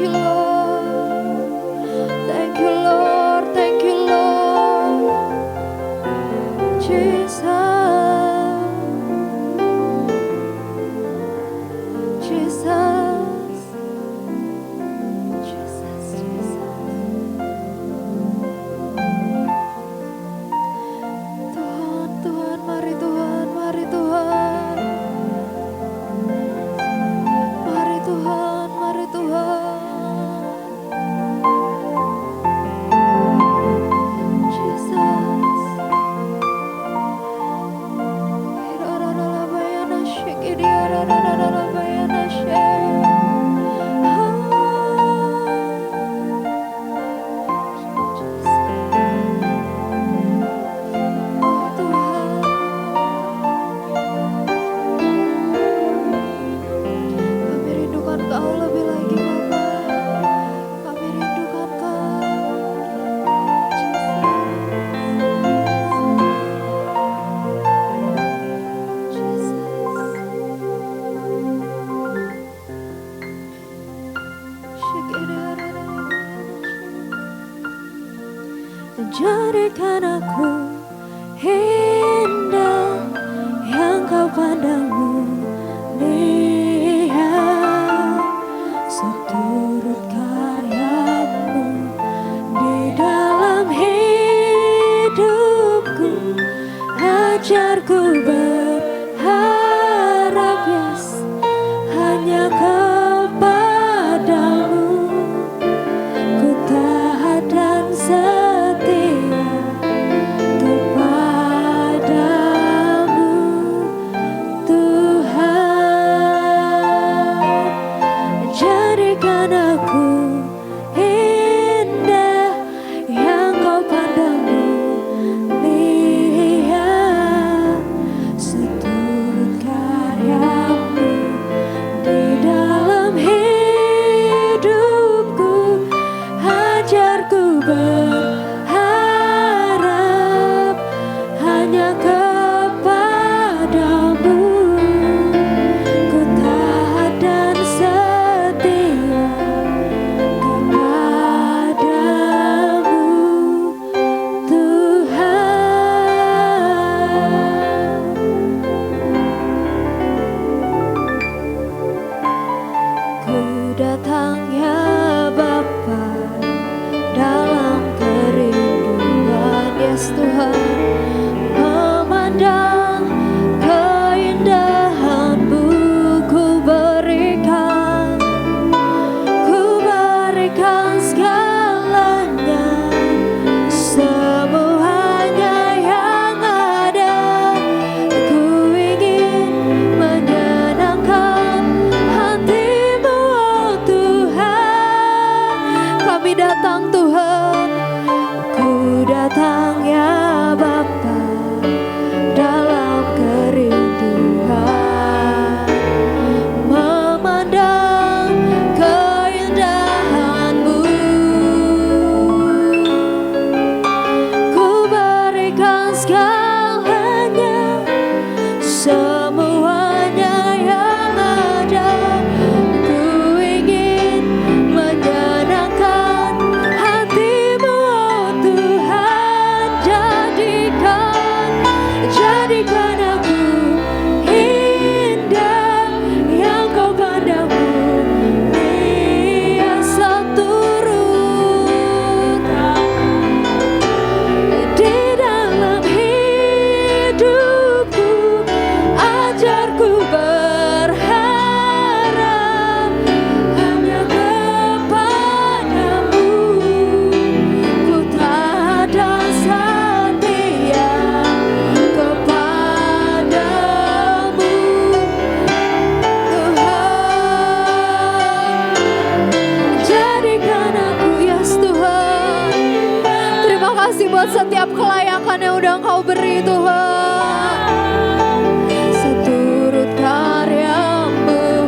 you Lord. Thank you Lord, thank you Lord. Jesus, Jesus, Jesus, Jesus. Tuhan, Tuhan, mari Tuhan, mari Tuhan. Mari Tuhan, mari Tuhan. Jesus. Irarararabayana shikiriararararabayana shik. Oh Tuhan, kami rindukan Kau lebih lagi Bapa. Kami rindukan Kau. Jadikan aku indah yang Kau pandang mulia, seturut karya-Mu di dalam hidupku. Ajarku berharap hanya kepadamu. Ku taat dan setia kepadamu, Tuhan. Jadikan aku indah yang Kau pandang mulia, seturut karya-Mu di dalam hidupku. Ajarku berharap hanya kepadamu. Ku taat dan setia kepadamu, Tuhan. Ku datang ya Bapa dalam kerinduan, yes Tuhan, memandang keindahan-Mu. Ku berikan segalanya, semuanya yang ada. Ku ingin menyenangkan hati-Mu, oh Tuhan. Kami datang Tuhan, ku datang ya Bapa dalam kerinduan, memandang keindahan-Mu. Ku berikan segalanya, semuanya yang ada. Ku ingin menyenangkan hati-Mu, oh Tuhan. Jadikan aku indah yang Kau pandang mulia, seturut di dalam hidupku. Ajarku berharap hanya kepadamu. Ku taat dan setia kepadamu, Tuhan. Jadikan aku, yes Tuhan. Terima kasih buat setiap kelayakan yang udah Engkau beri Tuhan. Seturut karya-Mu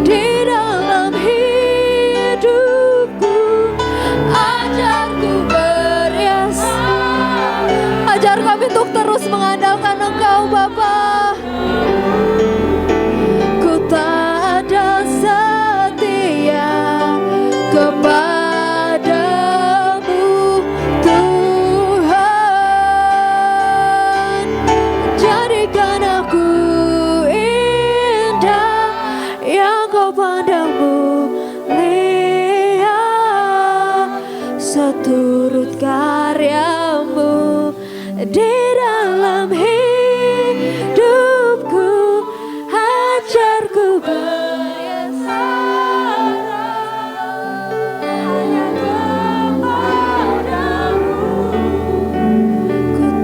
di dalam hidupku. Ajarku berias, ajar kami untuk terus mengandalkan Engkau Bapa. Ku taat dan setia kepadamu Tuhan. Jadikan aku indah yang kau pandang mulia, seturut karyamu di dalam hidupku. Ajarku ku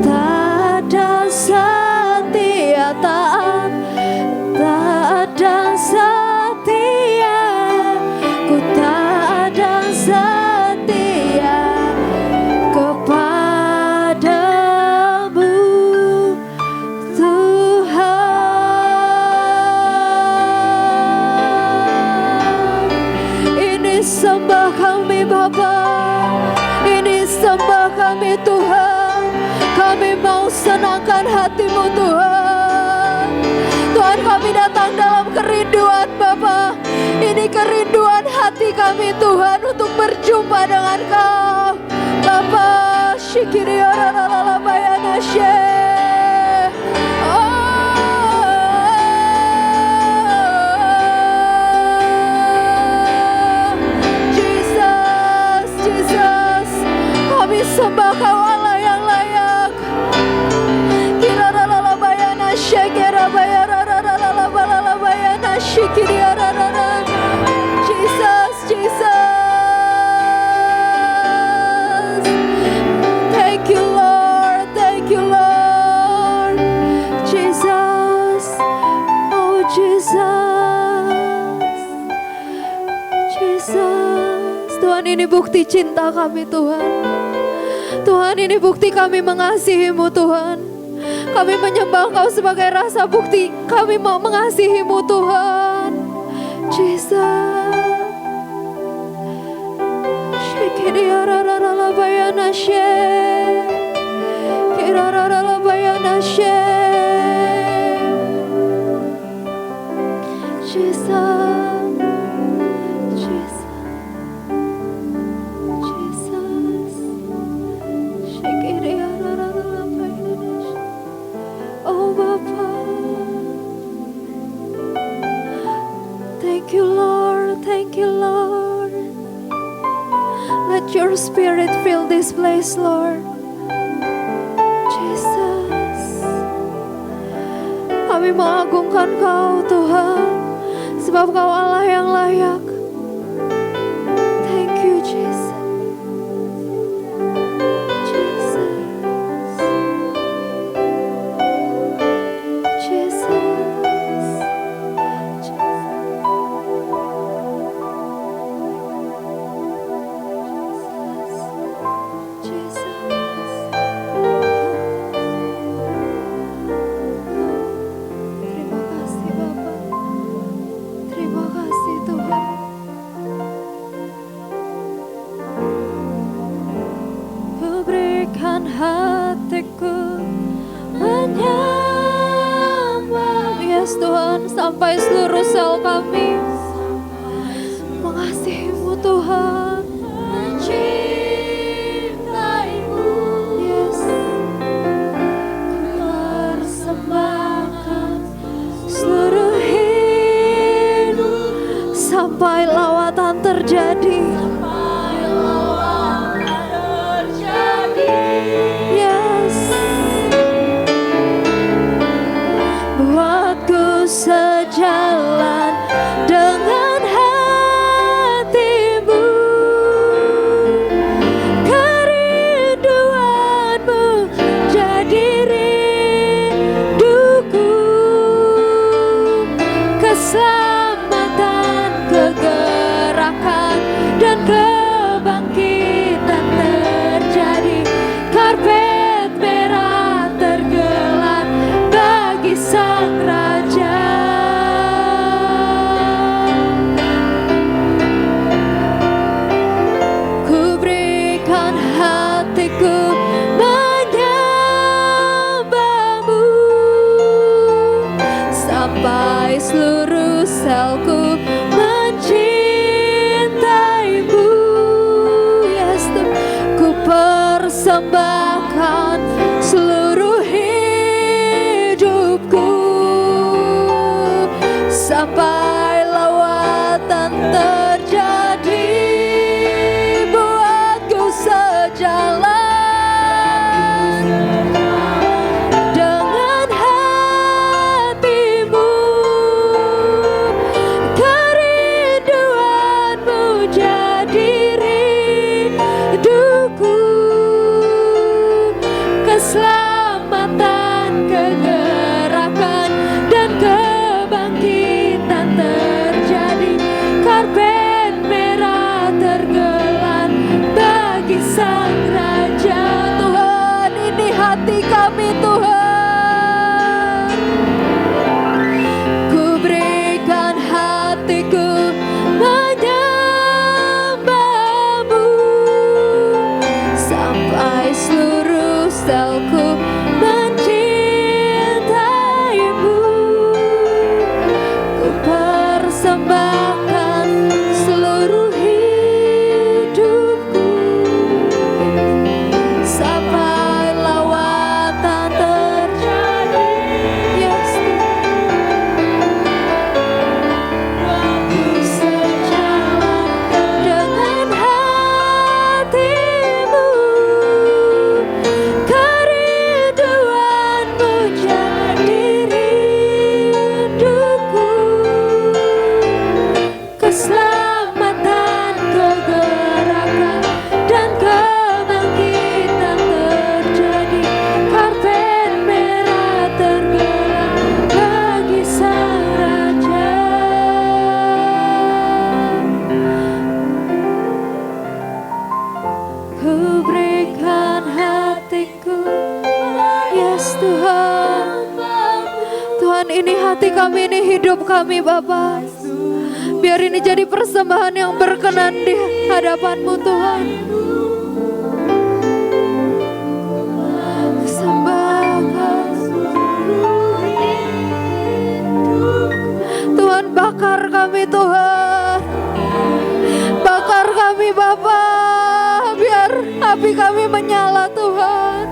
tak ada setia taat, tak ada setia, ku tak ada setia kepadamu Tuhan. Ini sembah kami Bapa, ini sembah kami Tuhan. Kami mau senangkan hati-Mu Tuhan. Tuhan, kami datang dalam kerinduan Bapa. Ini kerinduan hati kami Tuhan untuk berjumpa dengan Kau Bapa. Syikiri oralala bayana syekh. Jesus, Jesus, kami sembah Kau Allah yang layak. Kirarala bayana syekira bayararala balala bayana syikiri ararara. Jesus, Jesus. Thank you Lord, thank you Lord. Jesus, oh Jesus, Jesus. Tuhan, ini bukti cinta kami Tuhan. Tuhan, ini bukti kami mengasihi-Mu Tuhan. Kami menyembah Kau sebagai rasa bukti kami mau mengasihi-Mu Tuhan. Jesus. Shikiriararala bayana syekh. Kirararala bayana syekh. Jesus. Jesus. Jesus. Shikiriararala bayana syekh. Oh Bapa. Thank you Lord, thank you Lord. Let your spirit fill this place Lord. Jesus. Kami mengagungkan Kau Tuhan, sebab Kau Allah yang layak. Thank you Jesus. Jesus. Hatiku menyembah, yes Tuhan, sampai seluruh sel kami mengasihi-Mu Tuhan, mencintaimu, yes. Ku persembahkan seluruh hidup sampai lawatan terjadi. Sejalan dengan hatimu, kerinduanmu jadi rinduku, keselamatan, kegerakan Tuhan, ini hati kami, ini hidup kami Bapa. Biar ini jadi persembahan yang berkenan di hadapan-Mu Tuhan. Tuhan, bakar kami Tuhan. Bakar kami Bapa, biar api kami menyala Tuhan.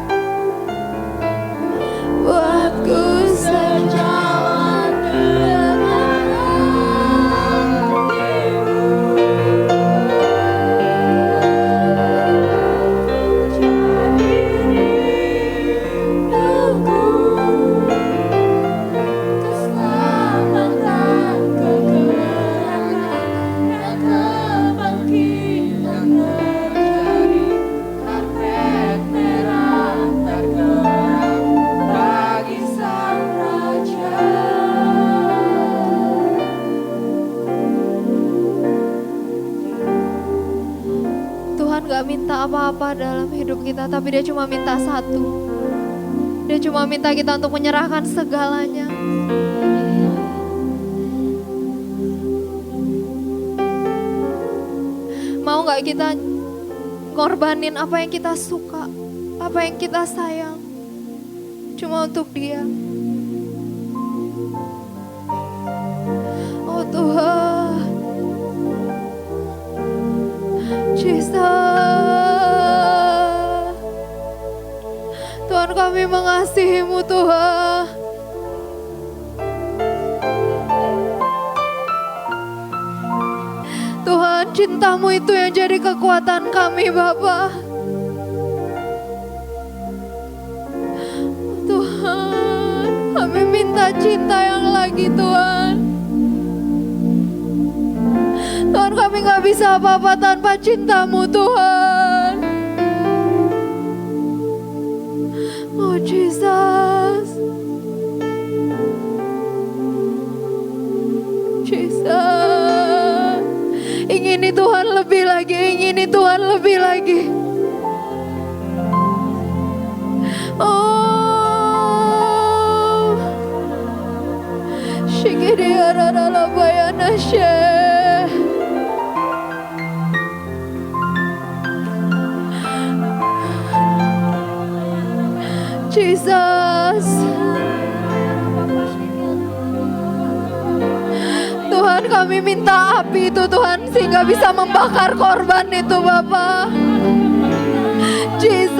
Buatku sejalan dengan Tuhan gak minta apa-apa dalam hidup kita, tapi Dia cuma minta satu. Dia cuma minta kita untuk menyerahkan segalanya. Mau gak kita ngorbanin apa yang kita suka, apa yang kita sayang, cuma untuk Dia. Oh Tuhan, Jesus, Tuhan, kami mengasihi-Mu Tuhan. Tuhan, cinta-Mu itu yang jadi kekuatan kami Bapa. Tuhan, kami minta cinta yang lagi Tuhan. Tuhan, kami gak bisa apa-apa tanpa cinta-Mu Tuhan. Oh Jesus, Jesus, ingini Tuhan lebih lagi, ingini Tuhan lebih lagi. Oh, Shikiri arara bayana she. Jesus, Tuhan, kami minta api itu Tuhan, sehingga bisa membakar korban itu Bapa. Jesus,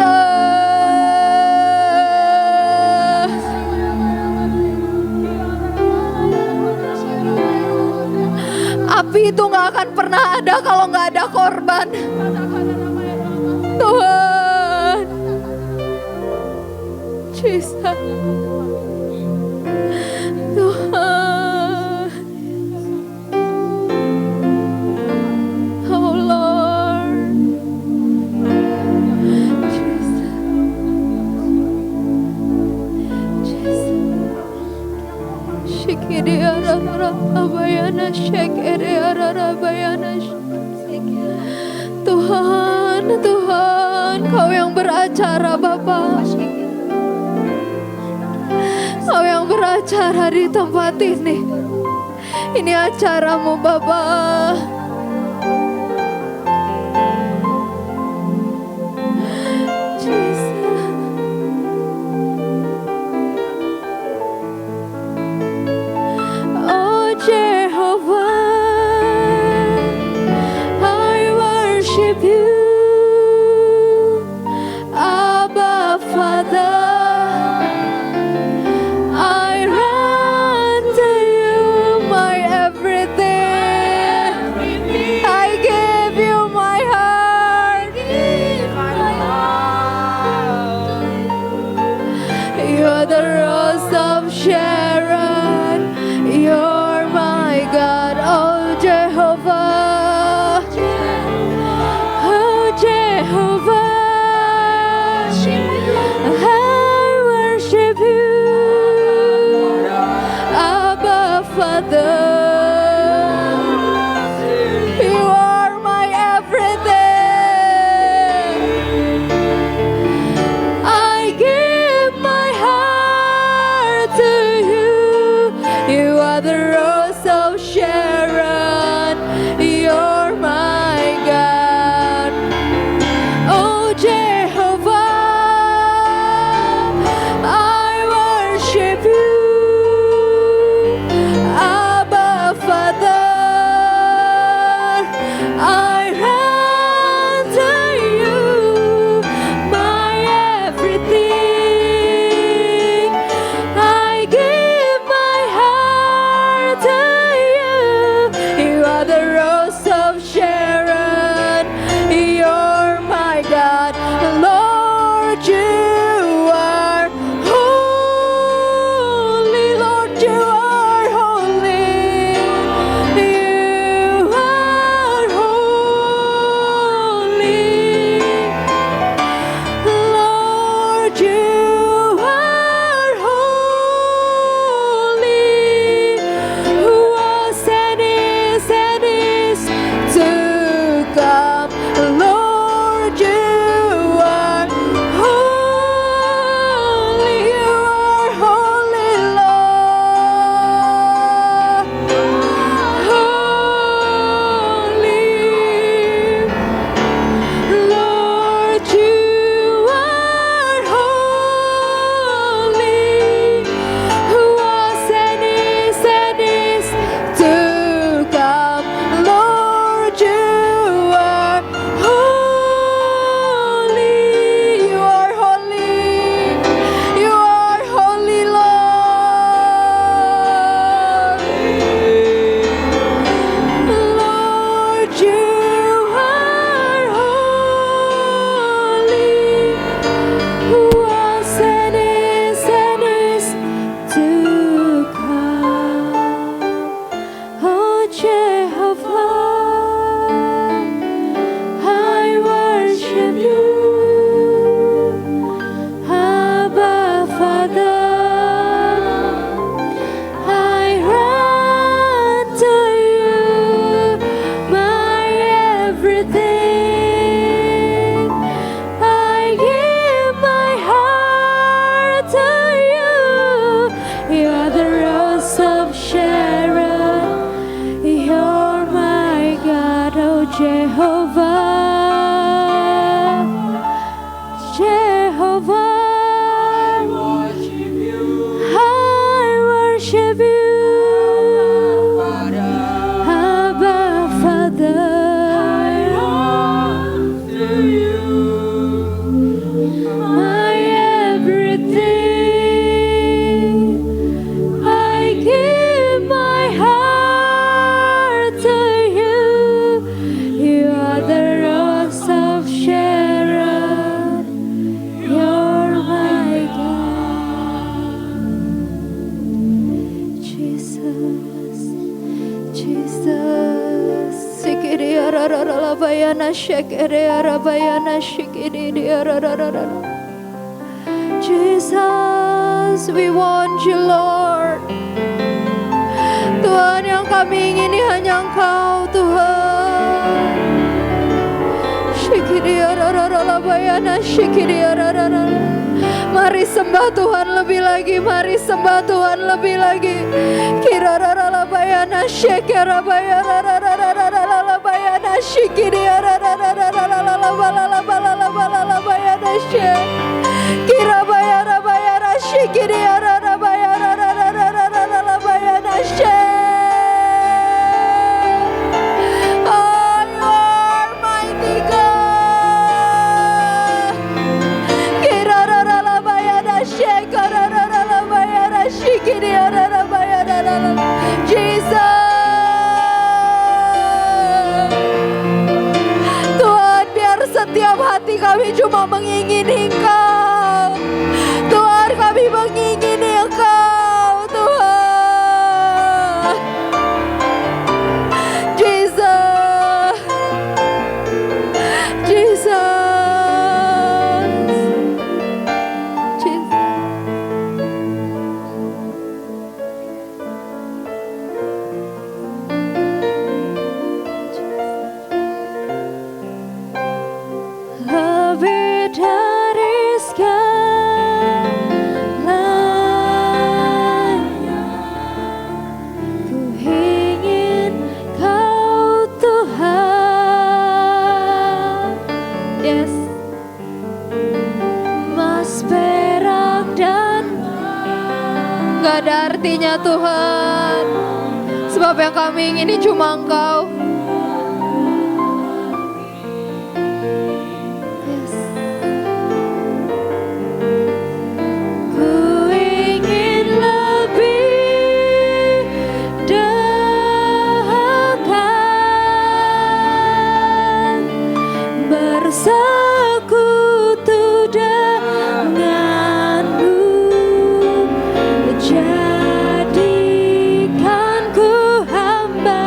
api itu gak akan pernah ada kalau gak ada korban. Tuhan, Jesus, Tuhan, oh Lord, Jesus, Shikiri arara abayana shekere arara bayana. Tuhan, Tuhan, Kau yang beracara Bapa. Kau yang beracara di tempat ini. Ini acaramu Bapa. Oh Jehovah, I worship You. Abba Father, I run to You, my everything. Jehovah, I worship you, Abba Father, my everything. I give my heart to you. You are the rose of Sharon. You're my God. Jesus, Jesus. Sikiri ararara bayana shekere arabayana shikiri ararara. Jesus, we want you, Lord. Tuhan, yang kami ingini hanya Engkau, Tuhan. Shikiri ararara bayana shikiri ararara. Mari sembah Tuhan lebih lagi, mari sembah Tuhan lebih lagi. Kirarara bayana shekera bayana bayana shikiri ararara bayana shek. Kira bayara bayara shikiri arara bayara bayana shek. Oh, you are mighty God. Kira arara bayana shek arara bayara shikiri arara bayara. Jesus. Tuhan, biar setiap hati kami cuma mengingini Engkau. Tuhan, kami mengingini Engkau, Tuhan. Jesus, Jesus, Jesus. Lebih dari segalanya, ku ingin Kau Tuhan. Yes. Mas perak dan gak ada artinya, Tuhan. Sebab yang kami ingini cuma Engkau. Yes. Ku ingin lebih dekat, bersekutu denganmu, jadikan ku hamba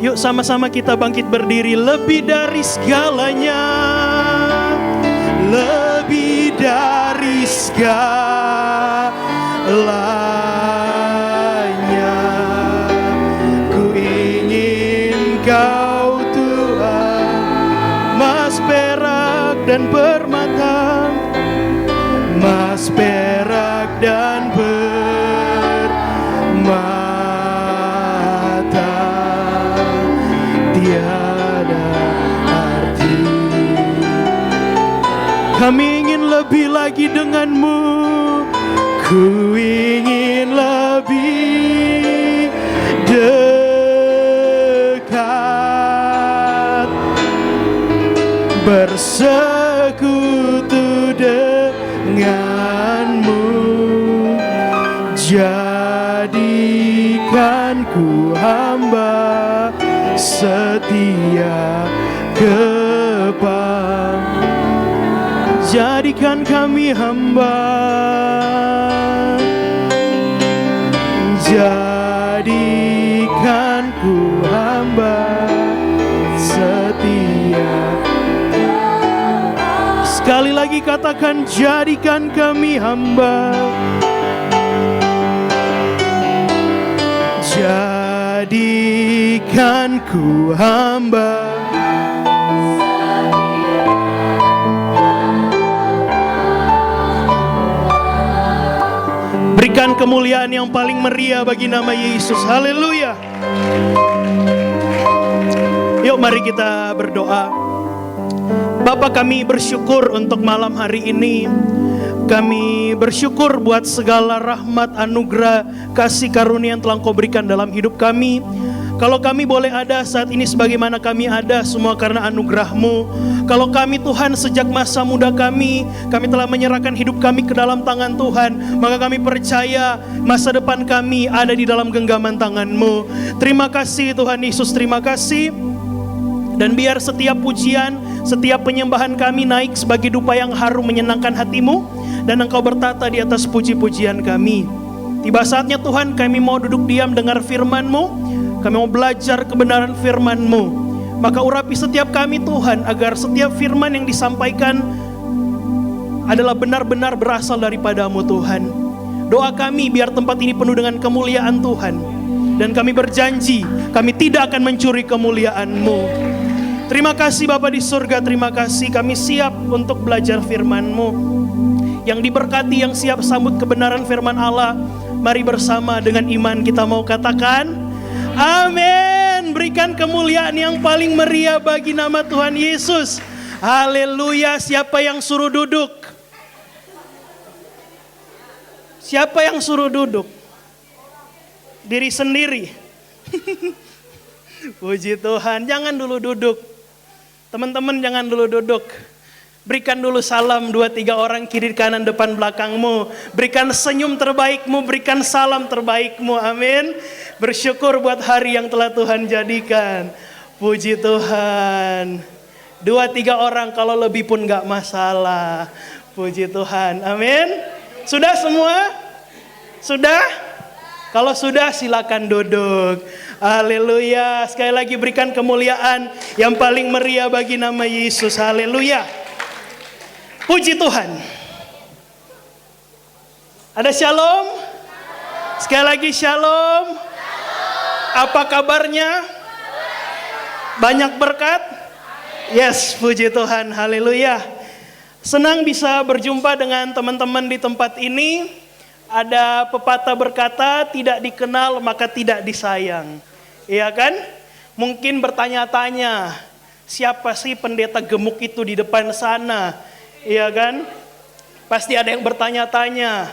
Yuk sama-sama kita bangkit berdiri. Lebih dari segalanya, lebih dari segalanya, ku ingin Kau Tuhan, emas, perak dan permata, emas, perak dan permata, tiada arti. Kami ingin lebih lagi denganmu, ku ingin lebih dekat, bersekutu denganmu. Jadikan ku hamba setia kepadamu. Jadikan kami hamba, jadikan ku hamba setia. Sekali lagi katakan, jadikan kami hamba, jadikan ku hamba. Berikan kemuliaan yang paling meriah bagi nama Yesus. Haleluya. Yuk mari kita berdoa. Bapa, kami bersyukur untuk malam hari ini. Kami bersyukur buat segala rahmat, anugerah, kasih karunia yang telah Engkau berikan dalam hidup kami. Kalau kami boleh ada saat ini sebagaimana kami ada, semua karena anugerah-Mu. Kalau kami Tuhan sejak masa muda kami telah menyerahkan hidup kami ke dalam tangan Tuhan, maka kami percaya masa depan kami ada di dalam genggaman tangan-Mu. Terima kasih Tuhan Yesus, terima kasih. Dan biar setiap pujian, setiap penyembahan kami naik sebagai dupa yang harum menyenangkan hati-Mu, dan Engkau bertata di atas puji-pujian kami. Tiba saatnya Tuhan, kami mau duduk diam dengar firman-Mu. Kami mau belajar kebenaran firman-Mu. Maka urapi setiap kami Tuhan, agar setiap firman yang disampaikan adalah benar-benar berasal daripada-Mu Tuhan. Doa kami biar tempat ini penuh dengan kemuliaan Tuhan. Dan kami berjanji, kami tidak akan mencuri kemuliaan-Mu. Terima kasih Bapa di surga, terima kasih. Kami siap untuk belajar firman-Mu. Yang diberkati, yang siap sambut kebenaran firman Allah. Mari bersama dengan iman kita mau katakan, amin. Berikan kemuliaan yang paling meriah bagi nama Tuhan Yesus. Haleluya. Siapa yang suruh duduk? Siapa yang suruh duduk? Diri sendiri. Puji Tuhan. Jangan dulu duduk. Teman-teman jangan dulu duduk. Berikan dulu salam 2-3 orang kiri kanan depan belakangmu. Berikan senyum terbaikmu, berikan salam terbaikmu. Amin. Bersyukur buat hari yang telah Tuhan jadikan. Puji Tuhan. 2-3 orang, kalau lebih pun gak masalah. Puji Tuhan. Amin. Sudah semua? Sudah? Kalau sudah silakan duduk. Haleluya. Sekali lagi berikan kemuliaan yang paling meriah bagi nama Yesus. Haleluya. Puji Tuhan. Ada shalom? Sekali lagi shalom. Apa kabarnya? Banyak berkat? Yes, puji Tuhan. Haleluya. Senang bisa berjumpa dengan teman-teman di tempat ini. Ada pepatah berkata, tidak dikenal maka tidak disayang. Iya kan? Mungkin bertanya-tanya, siapa sih pendeta gemuk itu di depan sana? Iya kan? Pasti ada yang bertanya-tanya.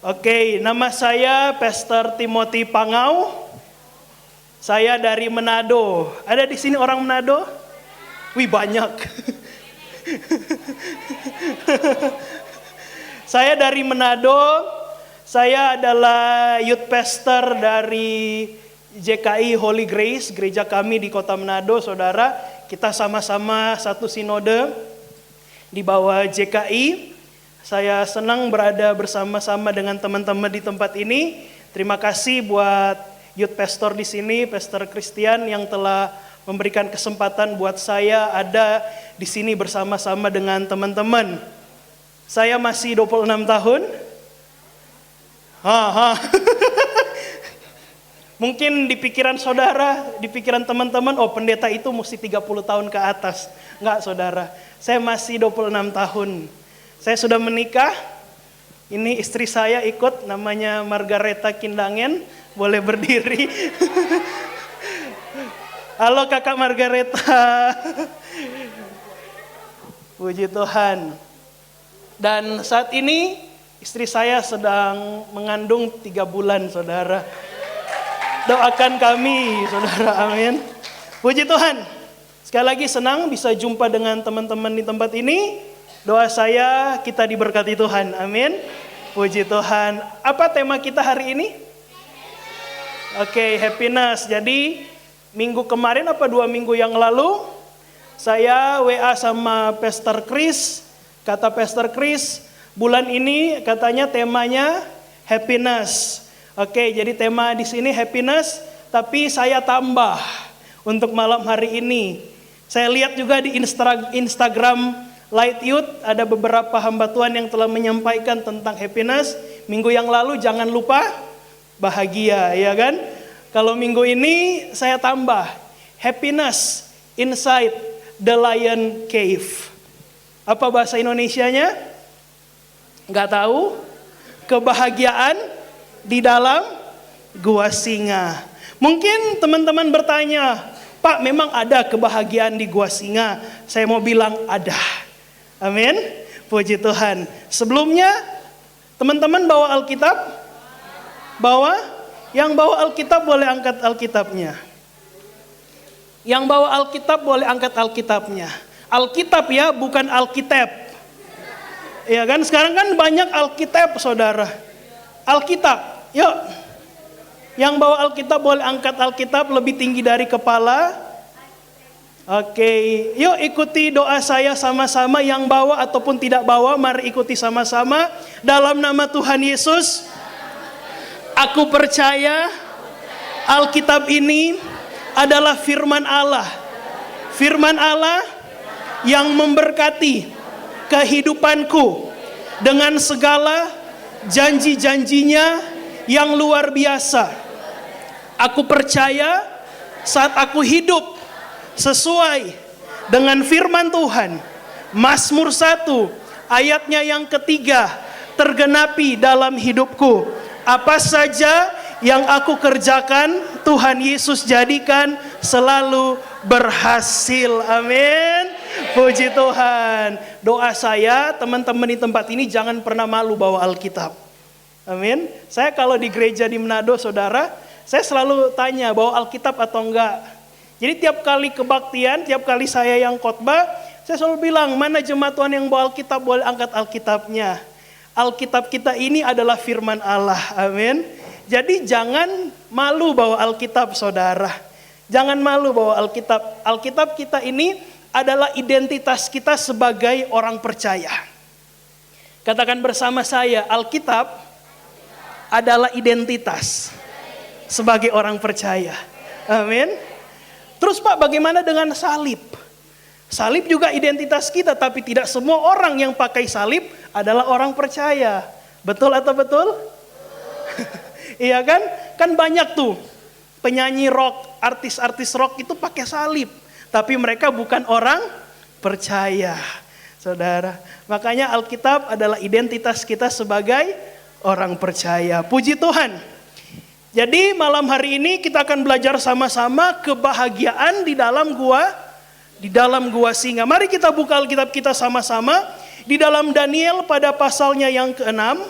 Oke, nama saya Pastor Timothy Pangau. Saya dari Manado. Ada di sini orang Manado? Wih, banyak. Saya dari Manado. Saya adalah youth pastor dari JKI Holy Grace, gereja kami di kota Manado, saudara. Kita sama-sama satu sinode di bawah JKI. Saya senang berada bersama-sama dengan teman-teman di tempat ini. Terima kasih buat youth pastor di sini, Pastor Christian yang telah memberikan kesempatan buat saya ada di sini bersama-sama dengan teman-teman. Saya masih 26 tahun. Mungkin di pikiran saudara, di pikiran teman-teman, oh pendeta itu mesti 30 tahun ke atas. Enggak saudara, saya masih 26 tahun. Saya sudah menikah, ini istri saya ikut, namanya Margareta Kindangen, boleh berdiri. Halo kakak Margareta. Puji Tuhan. Dan saat ini istri saya sedang mengandung 3 bulan saudara. Doakan kami saudara, amin. Puji Tuhan. Sekali lagi senang bisa jumpa dengan teman-teman di tempat ini. Doa saya kita diberkati Tuhan, amin. Puji Tuhan. Apa tema kita hari ini? Oke, happiness. Jadi minggu kemarin apa 2 minggu yang lalu saya WA sama Pastor Chris. Kata Pastor Chris, bulan ini katanya temanya happiness. Oke, jadi tema di sini happiness, tapi saya tambah untuk malam hari ini. Saya lihat juga di Instagram Light Youth ada beberapa hamba Tuhan yang telah menyampaikan tentang happiness. Minggu yang lalu jangan lupa bahagia, ya kan? Kalau minggu ini saya tambah happiness inside the lion cave. Apa bahasa Indonesianya? Nggak tahu. Kebahagiaan di dalam gua singa. Mungkin teman-teman bertanya, Pak, memang ada kebahagiaan di gua singa? Saya mau bilang ada. Amin. Puji Tuhan. Sebelumnya, teman-teman bawa Alkitab? Bawa? Yang bawa Alkitab boleh angkat Alkitabnya. Yang bawa Alkitab boleh angkat Alkitabnya. Alkitab ya, bukan Alkitab. Ya kan, sekarang kan banyak Alkitab saudara. Alkitab, yuk. Yang bawa Alkitab boleh angkat Alkitab lebih tinggi dari kepala. Oke, yuk ikuti doa saya sama-sama. Yang bawa ataupun tidak bawa, mari ikuti sama-sama. Dalam nama Tuhan Yesus, aku percaya Alkitab ini adalah firman Allah. Firman Allah yang memberkati kehidupanku dengan segala janji-janjinya yang luar biasa. Aku percaya saat aku hidup sesuai dengan firman Tuhan, Mazmur 1 ayatnya yang ketiga tergenapi dalam hidupku. Apa saja yang aku kerjakan, Tuhan Yesus jadikan selalu berhasil. Amin. Puji Tuhan. Doa saya, teman-teman di tempat ini jangan pernah malu bawa Alkitab. Amin. Saya kalau di gereja di Manado, saudara, saya selalu tanya bawa Alkitab atau enggak. Jadi tiap kali kebaktian, tiap kali saya yang khotbah, saya selalu bilang, mana jemaat Tuhan yang bawa Alkitab, boleh angkat Alkitabnya. Alkitab kita ini adalah firman Allah. Amin. Jadi jangan malu bawa Alkitab, saudara. Jangan malu bawa Alkitab. Alkitab kita ini adalah identitas kita sebagai orang percaya. Katakan bersama saya, Alkitab adalah identitas sebagai orang percaya. Amin. Terus Pak, bagaimana dengan salib? Salib juga identitas kita, tapi tidak semua orang yang pakai salib adalah orang percaya. Betul atau betul? Iya kan? Kan banyak tuh penyanyi rock, artis-artis rock itu pakai salib, tapi mereka bukan orang percaya, saudara. Makanya Alkitab adalah identitas kita sebagai orang percaya. Puji Tuhan. Jadi malam hari ini kita akan belajar sama-sama kebahagiaan di dalam gua singa. Mari kita buka Alkitab kita sama-sama di dalam Daniel pada pasalnya yang ke-6.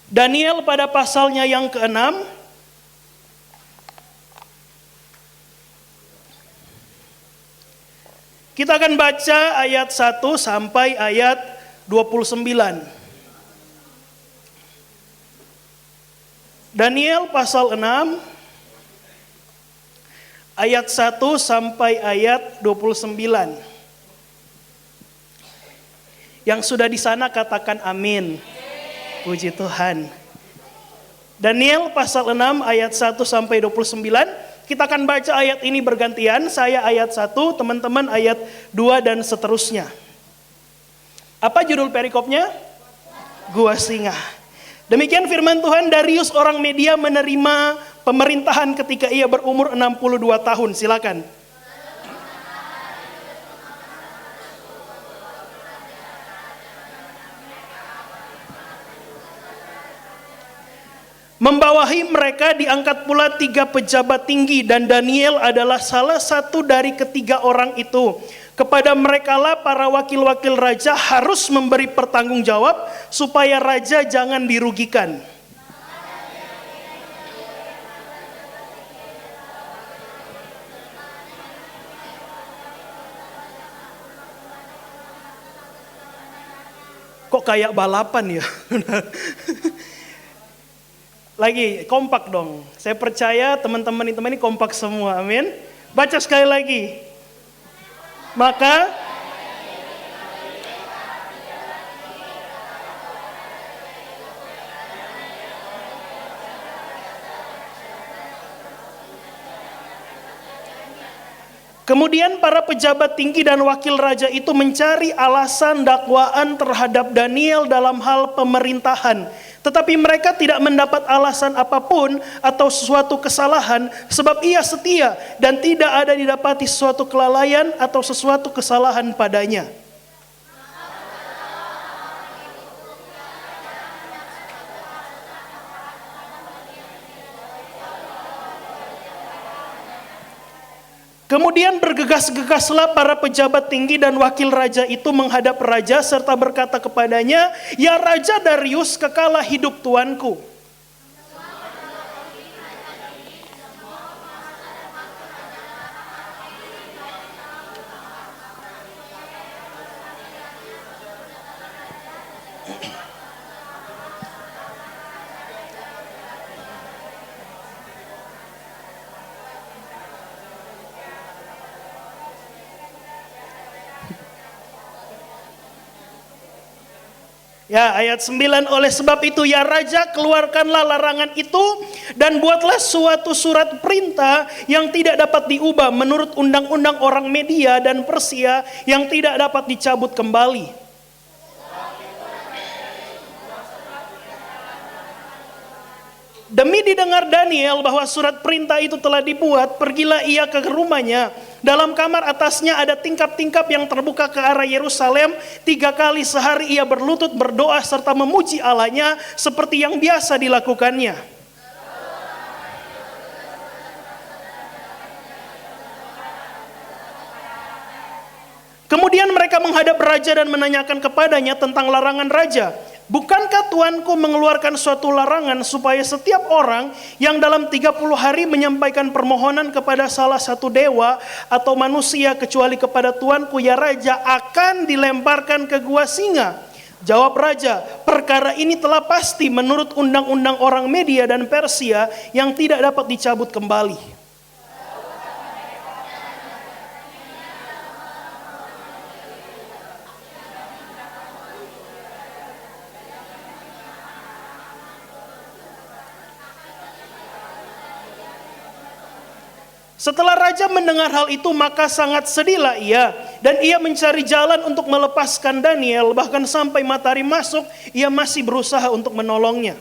Daniel pada pasalnya yang ke-6. Kita akan baca ayat 1 sampai ayat 29. Daniel pasal 6 ayat 1 sampai ayat 29. Yang sudah di sana katakan amin. Puji Tuhan. Daniel pasal 6 ayat 1 sampai 29. Kita akan baca ayat ini bergantian. Saya ayat 1, teman-teman ayat 2 dan seterusnya. Apa judul perikopnya? Gua Singa. Demikian firman Tuhan. Darius orang Media menerima pemerintahan ketika ia berumur 62 tahun. Silakan. Membawahi mereka diangkat pula 3 pejabat tinggi dan Daniel adalah salah satu dari ketiga orang itu. Kepada merekalah para wakil-wakil raja harus memberi pertanggungjawab supaya raja jangan dirugikan. Kok kayak balapan ya? Lagi, kompak dong. Saya percaya teman-teman ini kompak semua, amin. Baca sekali lagi. Maka kemudian para pejabat tinggi dan wakil raja itu mencari alasan dakwaan terhadap Daniel dalam hal pemerintahan. Tetapi mereka tidak mendapat alasan apapun atau sesuatu kesalahan sebab ia setia dan tidak ada didapati sesuatu kelalaian atau sesuatu kesalahan padanya. Kemudian bergegas-gegaslah para pejabat tinggi dan wakil raja itu menghadap raja serta berkata kepadanya, "Ya Raja Darius, kekalah hidup tuanku." Ya, ayat 9, oleh sebab itu ya Raja, keluarkanlah larangan itu dan buatlah suatu surat perintah yang tidak dapat diubah menurut undang-undang orang Media dan Persia yang tidak dapat dicabut kembali. Demi didengar Daniel bahwa surat perintah itu telah dibuat, pergilah ia ke rumahnya. Dalam kamar atasnya ada tingkap-tingkap yang terbuka ke arah Yerusalem. 3 kali sehari ia berlutut berdoa serta memuji Allahnya seperti yang biasa dilakukannya. Kemudian mereka menghadap raja dan menanyakan kepadanya tentang larangan raja. Bukankah tuanku mengeluarkan suatu larangan supaya setiap orang yang dalam 30 hari menyampaikan permohonan kepada salah satu dewa atau manusia kecuali kepada tuanku ya raja akan dilemparkan ke gua singa? Jawab raja, perkara ini telah pasti menurut undang-undang orang Media dan Persia yang tidak dapat dicabut kembali. Setelah raja mendengar hal itu maka sangat sedihlah ia. Dan ia mencari jalan untuk melepaskan Daniel. Bahkan sampai matahari masuk ia masih berusaha untuk menolongnya.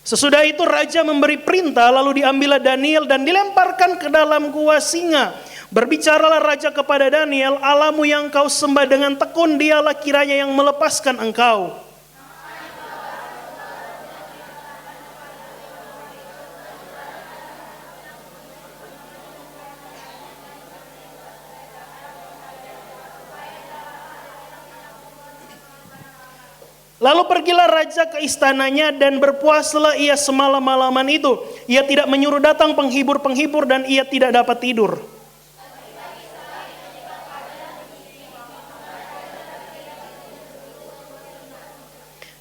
Sesudah itu raja memberi perintah, lalu diambillah Daniel dan dilemparkan ke dalam gua singa. Berbicaralah raja kepada Daniel, Allahmu yang kau sembah dengan tekun, dialah kiranya yang melepaskan engkau. Lalu pergilah raja ke istananya dan berpuasalah ia semalam-malaman itu. Ia tidak menyuruh datang penghibur-penghibur dan ia tidak dapat tidur.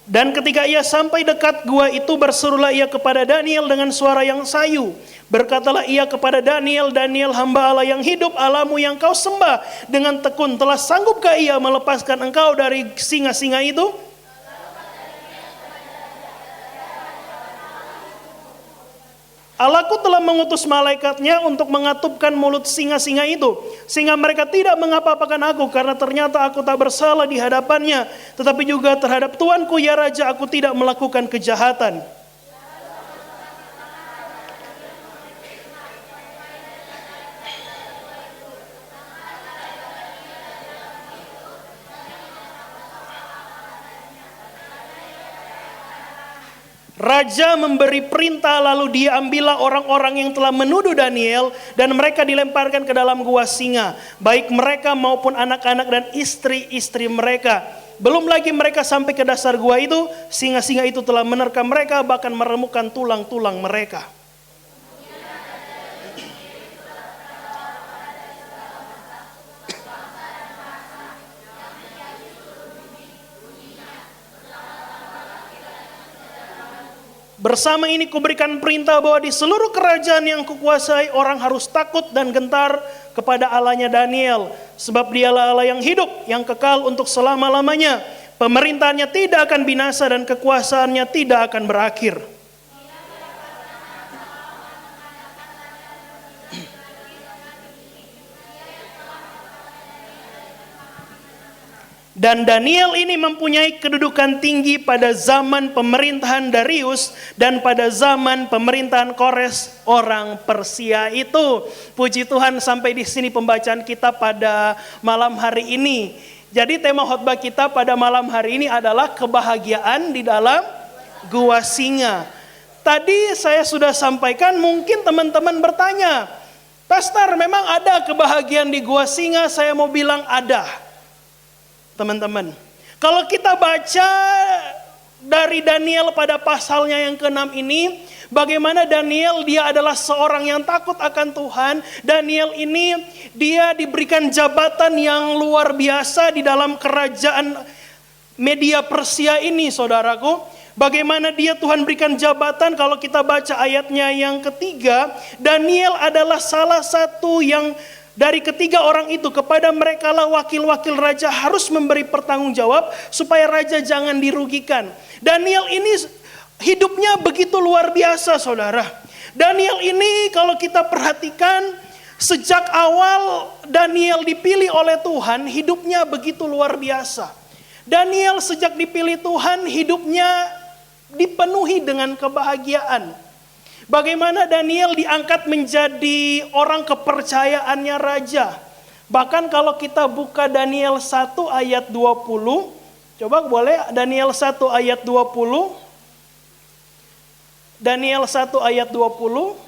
Dan ketika ia sampai dekat gua itu, berserulah ia kepada Daniel dengan suara yang sayu. Berkatalah ia kepada Daniel, Daniel, hamba Allah yang hidup, Allahmu yang kau sembah dengan tekun, telah sanggupkah ia melepaskan engkau dari singa-singa itu? Allahku telah mengutus malaikatnya untuk mengatupkan mulut singa-singa itu, sehingga mereka tidak mengapa-apakan aku, karena ternyata aku tak bersalah di hadapannya, tetapi juga terhadap Tuanku ya Raja aku tidak melakukan kejahatan. Raja memberi perintah, lalu dia ambillah orang-orang yang telah menuduh Daniel dan mereka dilemparkan ke dalam gua singa, baik mereka maupun anak-anak dan istri-istri mereka. Belum lagi mereka sampai ke dasar gua itu, singa-singa itu telah menerkam mereka, bahkan meremukkan tulang-tulang mereka. Bersama ini kuberikan perintah bahwa di seluruh kerajaan yang kukuasai orang harus takut dan gentar kepada Allahnya Daniel. Sebab dialah Allah yang hidup, yang kekal untuk selama-lamanya. Pemerintahannya tidak akan binasa dan kekuasaannya tidak akan berakhir. Dan Daniel ini mempunyai kedudukan tinggi pada zaman pemerintahan Darius dan pada zaman pemerintahan Kores orang Persia itu. Puji Tuhan, sampai di sini pembacaan kita pada malam hari ini. Jadi tema khotbah kita pada malam hari ini adalah kebahagiaan di dalam gua singa. Tadi saya sudah sampaikan, mungkin teman-teman bertanya, Pastor, memang ada kebahagiaan di gua singa? Saya mau bilang ada. Teman-teman, kalau kita baca dari Daniel pada pasalnya yang ke-6 ini, bagaimana Daniel dia adalah seorang yang takut akan Tuhan. Daniel ini dia diberikan jabatan yang luar biasa di dalam kerajaan Media Persia ini, saudaraku. Bagaimana dia Tuhan berikan jabatan, kalau kita baca ayatnya yang ketiga, Daniel adalah salah satu yang dari ketiga orang itu, kepada mereka lah wakil-wakil raja harus memberi pertanggung jawab supaya raja jangan dirugikan. Daniel ini hidupnya begitu luar biasa, saudara. Daniel ini kalau kita perhatikan, sejak awal Daniel dipilih oleh Tuhan, hidupnya begitu luar biasa. Daniel sejak dipilih Tuhan, hidupnya dipenuhi dengan kebahagiaan. Bagaimana Daniel diangkat menjadi orang kepercayaannya raja. Bahkan kalau kita buka Daniel 1 ayat 20. Coba boleh Daniel 1 ayat 20. Daniel 1 ayat 20.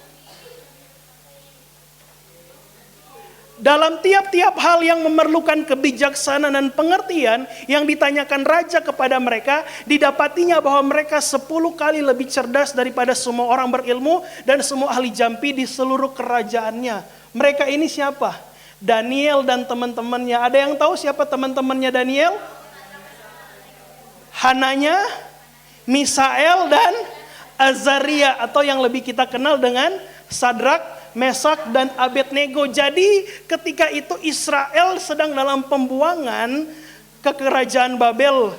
Dalam tiap-tiap hal yang memerlukan kebijaksanaan dan pengertian yang ditanyakan raja kepada mereka, didapatinya bahwa mereka 10 kali lebih cerdas daripada semua orang berilmu dan semua ahli jampi di seluruh kerajaannya. Mereka ini siapa? Daniel dan teman-temannya. Ada yang tahu siapa teman-temannya Daniel? Hananya, Misael dan Azaria, atau yang lebih kita kenal dengan Sadrak, Mesak dan Abednego. Jadi ketika itu Israel sedang dalam pembuangan ke kerajaan Babel.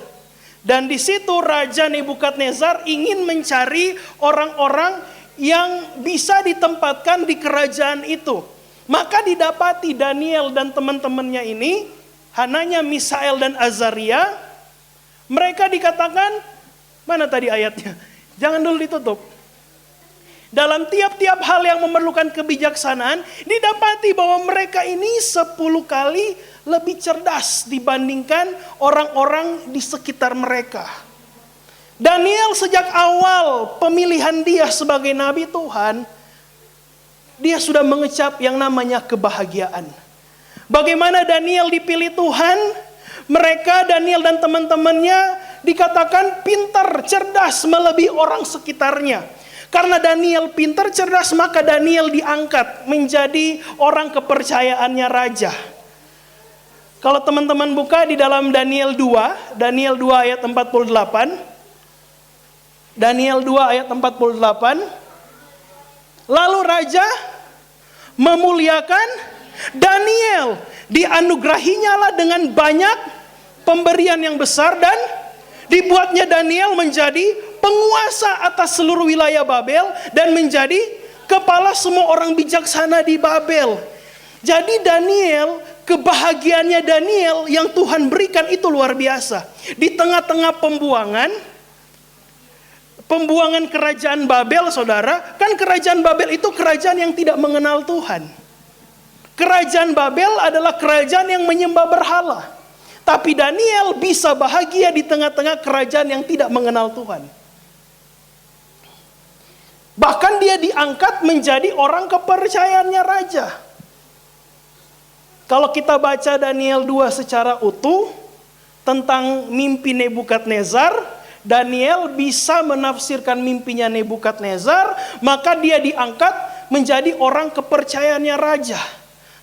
Dan di situ Raja Nebukadnezar ingin mencari orang-orang yang bisa ditempatkan di kerajaan itu. Maka didapati Daniel dan teman-temannya ini, Hananya, Misael dan Azaria. Mereka dikatakan, mana tadi ayatnya? Jangan dulu ditutup. Dalam tiap-tiap hal yang memerlukan kebijaksanaan, didapati bahwa mereka ini 10 kali lebih cerdas dibandingkan orang-orang di sekitar mereka. Daniel sejak awal pemilihan dia sebagai nabi Tuhan, dia sudah mengecap yang namanya kebahagiaan. Bagaimana Daniel dipilih Tuhan? Mereka, Daniel dan teman-temannya, dikatakan pintar, cerdas melebihi orang sekitarnya. Karena Daniel pintar, cerdas, maka Daniel diangkat menjadi orang kepercayaannya raja. Kalau teman-teman buka di dalam Daniel 2 ayat 48. Daniel 2 ayat 48. Lalu raja memuliakan Daniel, dianugerahinya lah dengan banyak pemberian yang besar, dan dibuatnya Daniel menjadi penguasa atas seluruh wilayah Babel dan menjadi kepala semua orang bijaksana di Babel. Jadi Daniel, kebahagiaannya Daniel yang Tuhan berikan itu luar biasa. Di tengah-tengah pembuangan kerajaan Babel, saudara, kan kerajaan Babel itu kerajaan yang tidak mengenal Tuhan. Kerajaan Babel adalah kerajaan yang menyembah berhala. Tapi Daniel bisa bahagia di tengah-tengah kerajaan yang tidak mengenal Tuhan. Bahkan dia diangkat menjadi orang kepercayaannya raja. Kalau kita baca Daniel 2 secara utuh tentang mimpi Nebukadnezar, Daniel bisa menafsirkan mimpinya Nebukadnezar, maka dia diangkat menjadi orang kepercayaannya raja.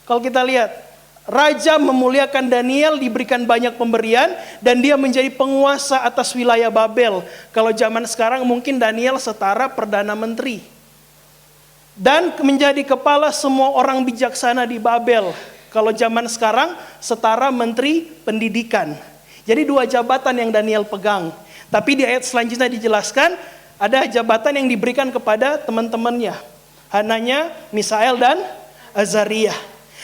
Kalau kita lihat, raja memuliakan Daniel, diberikan banyak pemberian, dan dia menjadi penguasa atas wilayah Babel. Kalau zaman sekarang mungkin Daniel setara Perdana Menteri. Dan menjadi kepala semua orang bijaksana di Babel. Kalau zaman sekarang setara Menteri Pendidikan. Jadi 2 jabatan yang Daniel pegang. Tapi di ayat selanjutnya dijelaskan ada jabatan yang diberikan kepada teman-temannya, Hananya, Misael, dan Azariah.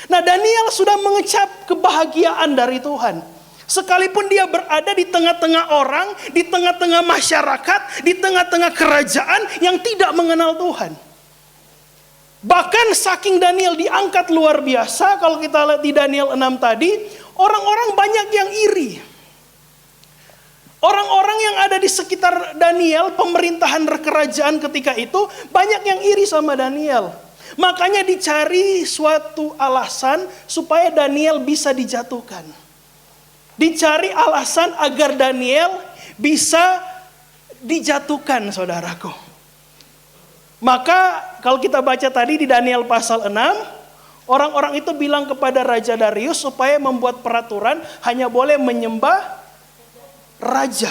Nah, Daniel sudah mengecap kebahagiaan dari Tuhan. Sekalipun dia berada di tengah-tengah orang, di tengah-tengah masyarakat, di tengah-tengah kerajaan yang tidak mengenal Tuhan. Bahkan saking Daniel diangkat luar biasa, kalau kita lihat di Daniel 6 tadi, orang-orang banyak yang iri. Orang-orang yang ada di sekitar Daniel, pemerintahan kerajaan ketika itu, banyak yang iri sama Daniel. Makanya dicari suatu alasan supaya Daniel bisa dijatuhkan. Dicari alasan agar Daniel bisa dijatuhkan, saudaraku. Maka kalau kita baca tadi di Daniel pasal 6, orang-orang itu bilang kepada Raja Darius supaya membuat peraturan hanya boleh menyembah raja.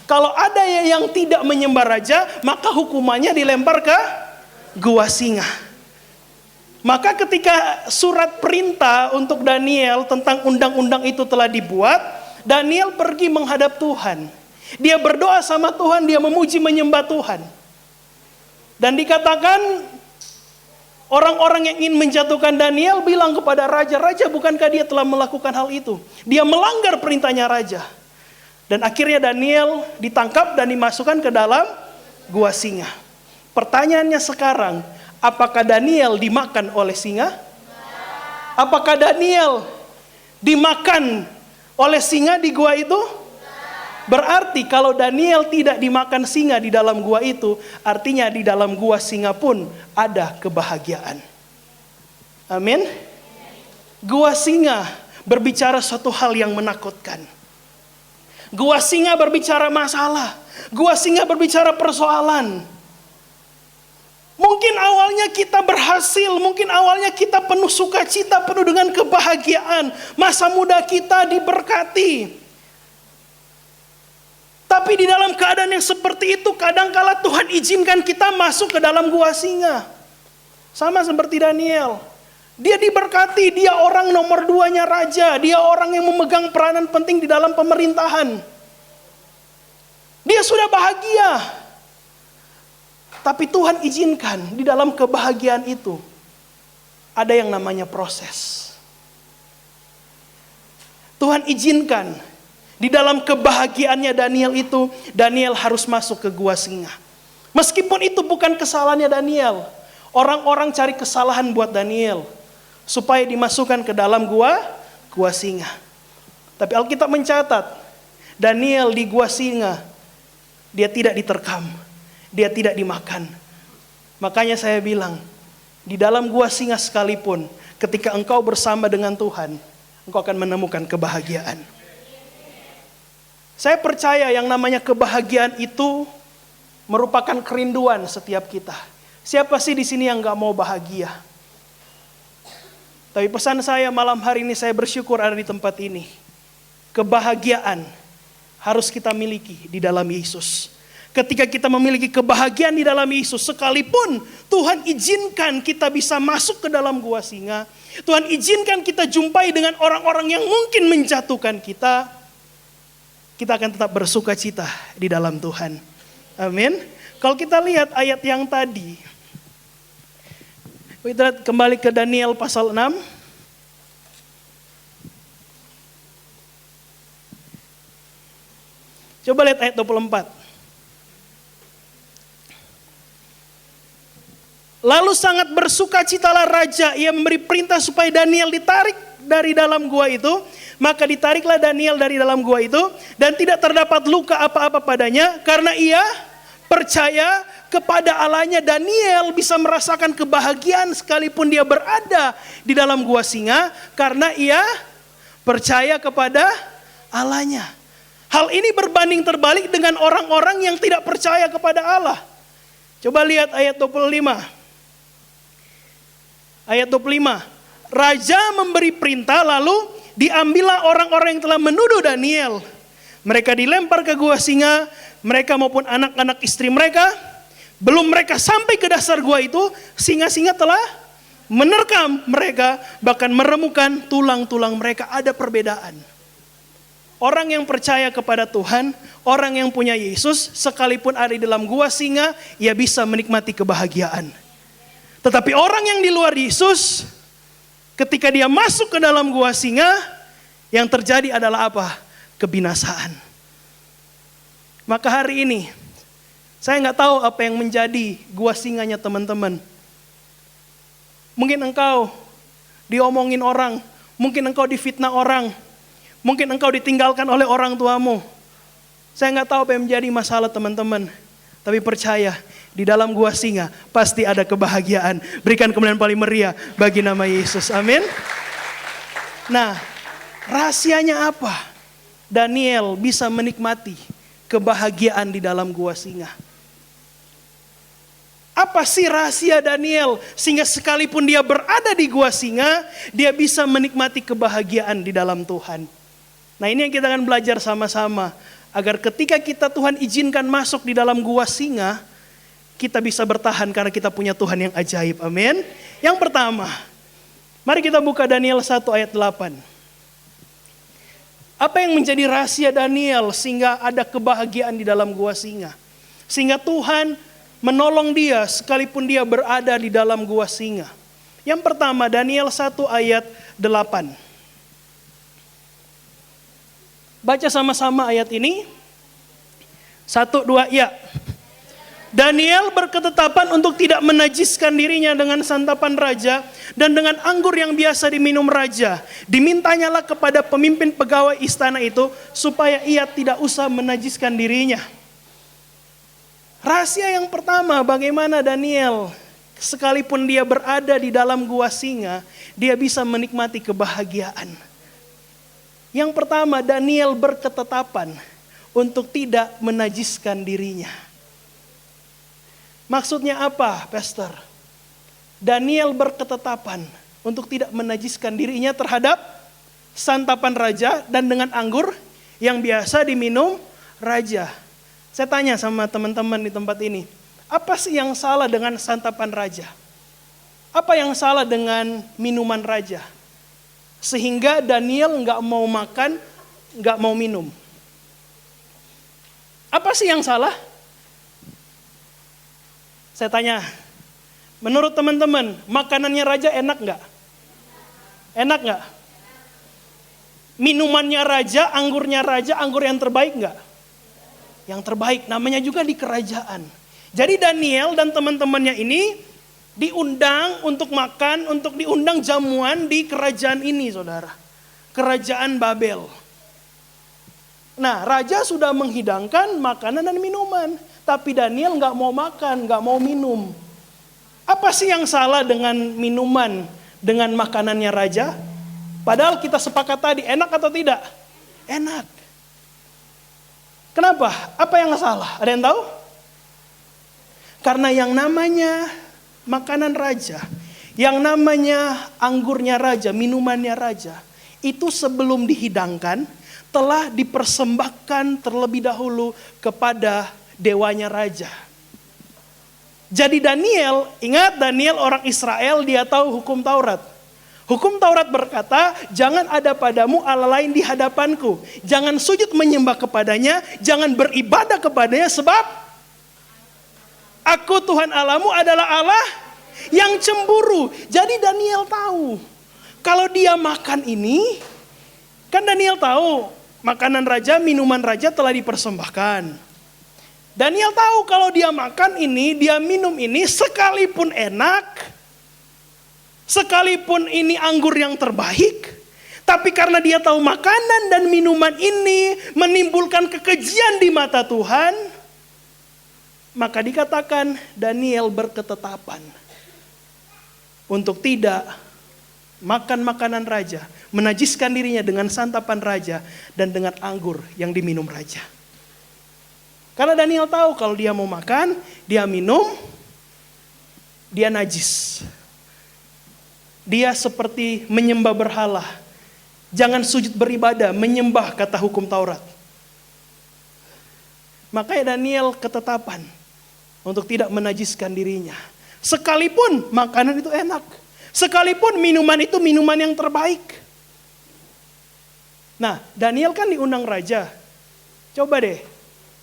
Kalau ada yang tidak menyembah raja, maka hukumannya dilempar ke gua singa. Maka ketika surat perintah untuk Daniel tentang undang-undang itu telah dibuat, Daniel pergi menghadap Tuhan. Dia berdoa sama Tuhan, dia memuji menyembah Tuhan. Dan dikatakan orang-orang yang ingin menjatuhkan Daniel bilang kepada raja, "Raja, bukankah dia telah melakukan hal itu? Dia melanggar perintahnya raja." Dan akhirnya Daniel ditangkap dan dimasukkan ke dalam gua singa. Pertanyaannya sekarang, apakah Daniel dimakan oleh singa? Apakah Daniel dimakan oleh singa di gua itu? Berarti kalau Daniel tidak dimakan singa di dalam gua itu, artinya di dalam gua singa pun ada kebahagiaan. Amin. Gua singa berbicara suatu hal yang menakutkan. Gua singa berbicara masalah. Gua singa berbicara persoalan. Mungkin awalnya kita berhasil, mungkin awalnya kita penuh sukacita, penuh dengan kebahagiaan. Masa muda kita diberkati. Tapi di dalam keadaan yang seperti itu, kadangkala Tuhan izinkan kita masuk ke dalam gua singa. Sama seperti Daniel. Dia diberkati, dia orang nomor 2-nya raja. Dia orang yang memegang peranan penting di dalam pemerintahan. Dia sudah bahagia. Tapi Tuhan izinkan di dalam kebahagiaan itu ada yang namanya proses. Tuhan izinkan di dalam kebahagiaannya Daniel itu, Daniel harus masuk ke gua singa. Meskipun itu bukan kesalahannya Daniel. Orang-orang cari kesalahan buat Daniel supaya dimasukkan ke dalam gua singa. Tapi Alkitab mencatat, Daniel di gua singa, dia tidak diterkam, dia tidak dimakan. Makanya saya bilang, di dalam gua singa sekalipun, ketika engkau bersama dengan Tuhan, engkau akan menemukan kebahagiaan. Saya percaya yang namanya kebahagiaan itu merupakan kerinduan setiap kita. Siapa sih di sini yang gak mau bahagia? Tapi pesan saya malam hari ini, saya bersyukur ada di tempat ini. Kebahagiaan harus kita miliki di dalam Yesus. Ketika kita memiliki kebahagiaan di dalam Yesus, sekalipun Tuhan izinkan kita bisa masuk ke dalam gua singa, Tuhan izinkan kita jumpai dengan orang-orang yang mungkin menjatuhkan kita akan tetap bersuka cita di dalam Tuhan. Amin. Kalau kita lihat ayat yang tadi, kita kembali ke Daniel pasal 6. Coba lihat ayat 24. Lalu sangat bersukacitalah raja, ia memberi perintah supaya Daniel ditarik dari dalam gua itu. Maka ditariklah Daniel dari dalam gua itu, dan tidak terdapat luka apa-apa padanya, karena ia percaya kepada Allahnya. Daniel bisa merasakan kebahagiaan sekalipun dia berada di dalam gua singa, karena ia percaya kepada Allahnya. Hal ini berbanding terbalik dengan orang-orang yang tidak percaya kepada Allah. Coba lihat ayat 25. Ayat 25, raja memberi perintah, lalu diambillah orang-orang yang telah menuduh Daniel. Mereka dilempar ke gua singa, mereka maupun anak-anak istri mereka. Belum mereka sampai ke dasar gua itu, singa-singa telah menerkam mereka, bahkan meremukan tulang-tulang mereka. Ada perbedaan. Orang yang percaya kepada Tuhan, orang yang punya Yesus, sekalipun ada di dalam gua singa, ia bisa menikmati kebahagiaan. Tetapi orang yang di luar Yesus, ketika dia masuk ke dalam gua singa, yang terjadi adalah apa? Kebinasaan. Maka hari ini, saya nggak tahu apa yang menjadi gua singanya teman-teman. Mungkin engkau diomongin orang, mungkin engkau difitnah orang, mungkin engkau ditinggalkan oleh orang tuamu. Saya nggak tahu apa yang menjadi masalah teman-teman. Tapi percaya, di dalam gua singa pasti ada kebahagiaan. Berikan kemuliaan paling meriah bagi nama Yesus. Amin. Nah, rahasianya apa? Daniel bisa menikmati kebahagiaan di dalam gua singa. Apa sih rahasia Daniel sehingga sekalipun dia berada di gua singa, dia bisa menikmati kebahagiaan di dalam Tuhan? Nah, ini yang kita akan belajar sama-sama. Agar ketika kita Tuhan izinkan masuk di dalam gua singa, kita bisa bertahan karena kita punya Tuhan yang ajaib. Amin. Yang pertama, mari kita buka Daniel 1 ayat 8. Apa yang menjadi rahasia Daniel sehingga ada kebahagiaan di dalam gua singa? Sehingga Tuhan menolong dia sekalipun dia berada di dalam gua singa. Yang pertama, Daniel 1 ayat 8. Baca sama-sama ayat ini. 1, 2, ya. Daniel berketetapan untuk tidak menajiskan dirinya dengan santapan raja dan dengan anggur yang biasa diminum raja. Dimintanyalah kepada pemimpin pegawai istana itu supaya ia tidak usah menajiskan dirinya. Rahasia yang pertama, bagaimana Daniel sekalipun dia berada di dalam gua singa, dia bisa menikmati kebahagiaan. Yang pertama, Daniel berketetapan untuk tidak menajiskan dirinya. Maksudnya apa, Pastor? Daniel berketetapan untuk tidak menajiskan dirinya terhadap santapan raja dan dengan anggur yang biasa diminum raja. Saya tanya sama teman-teman di tempat ini, apa sih yang salah dengan santapan raja? Apa yang salah dengan minuman raja? Sehingga Daniel nggak mau makan, nggak mau minum. Apa sih yang salah? Saya tanya, menurut teman-teman, makanannya raja enak nggak? Enak nggak? Minumannya raja, anggur yang terbaik nggak? Yang terbaik, namanya juga di kerajaan. Jadi Daniel dan teman-temannya ini diundang untuk makan, untuk diundang jamuan di kerajaan ini, saudara. Kerajaan Babel. Nah, raja sudah menghidangkan makanan dan minuman. Tapi Daniel nggak mau makan, nggak mau minum. Apa sih yang salah dengan minuman, dengan makanannya raja? Padahal kita sepakat tadi, enak atau tidak? Enak. Kenapa? Apa yang salah? Ada yang tahu? Karena yang namanya makanan raja, yang namanya anggurnya raja, minumannya raja, itu sebelum dihidangkan telah dipersembahkan terlebih dahulu kepada dewanya raja. Jadi Daniel, ingat Daniel orang Israel, dia tahu hukum Taurat. Hukum Taurat berkata, jangan ada padamu Allah lain di hadapanku. Jangan sujud menyembah kepadanya, jangan beribadah kepadanya sebab aku Tuhan Allahmu adalah Allah yang cemburu. Jadi Daniel tahu, kalau dia makan ini, kan Daniel tahu makanan raja, minuman raja telah dipersembahkan. Daniel tahu kalau dia makan ini, dia minum ini, sekalipun enak, sekalipun ini anggur yang terbaik, tapi karena dia tahu makanan dan minuman ini menimbulkan kekejian di mata Tuhan, maka dikatakan Daniel berketetapan untuk tidak makan makanan raja, menajiskan dirinya dengan santapan raja dan dengan anggur yang diminum raja. Karena Daniel tahu kalau dia mau makan, dia minum, dia najis. Dia seperti menyembah berhala. Jangan sujud beribadah, menyembah kata hukum Taurat. Makanya Daniel ketetapan untuk tidak menajiskan dirinya. Sekalipun makanan itu enak. Sekalipun minuman itu minuman yang terbaik. Nah, Daniel kan diundang raja. Coba deh,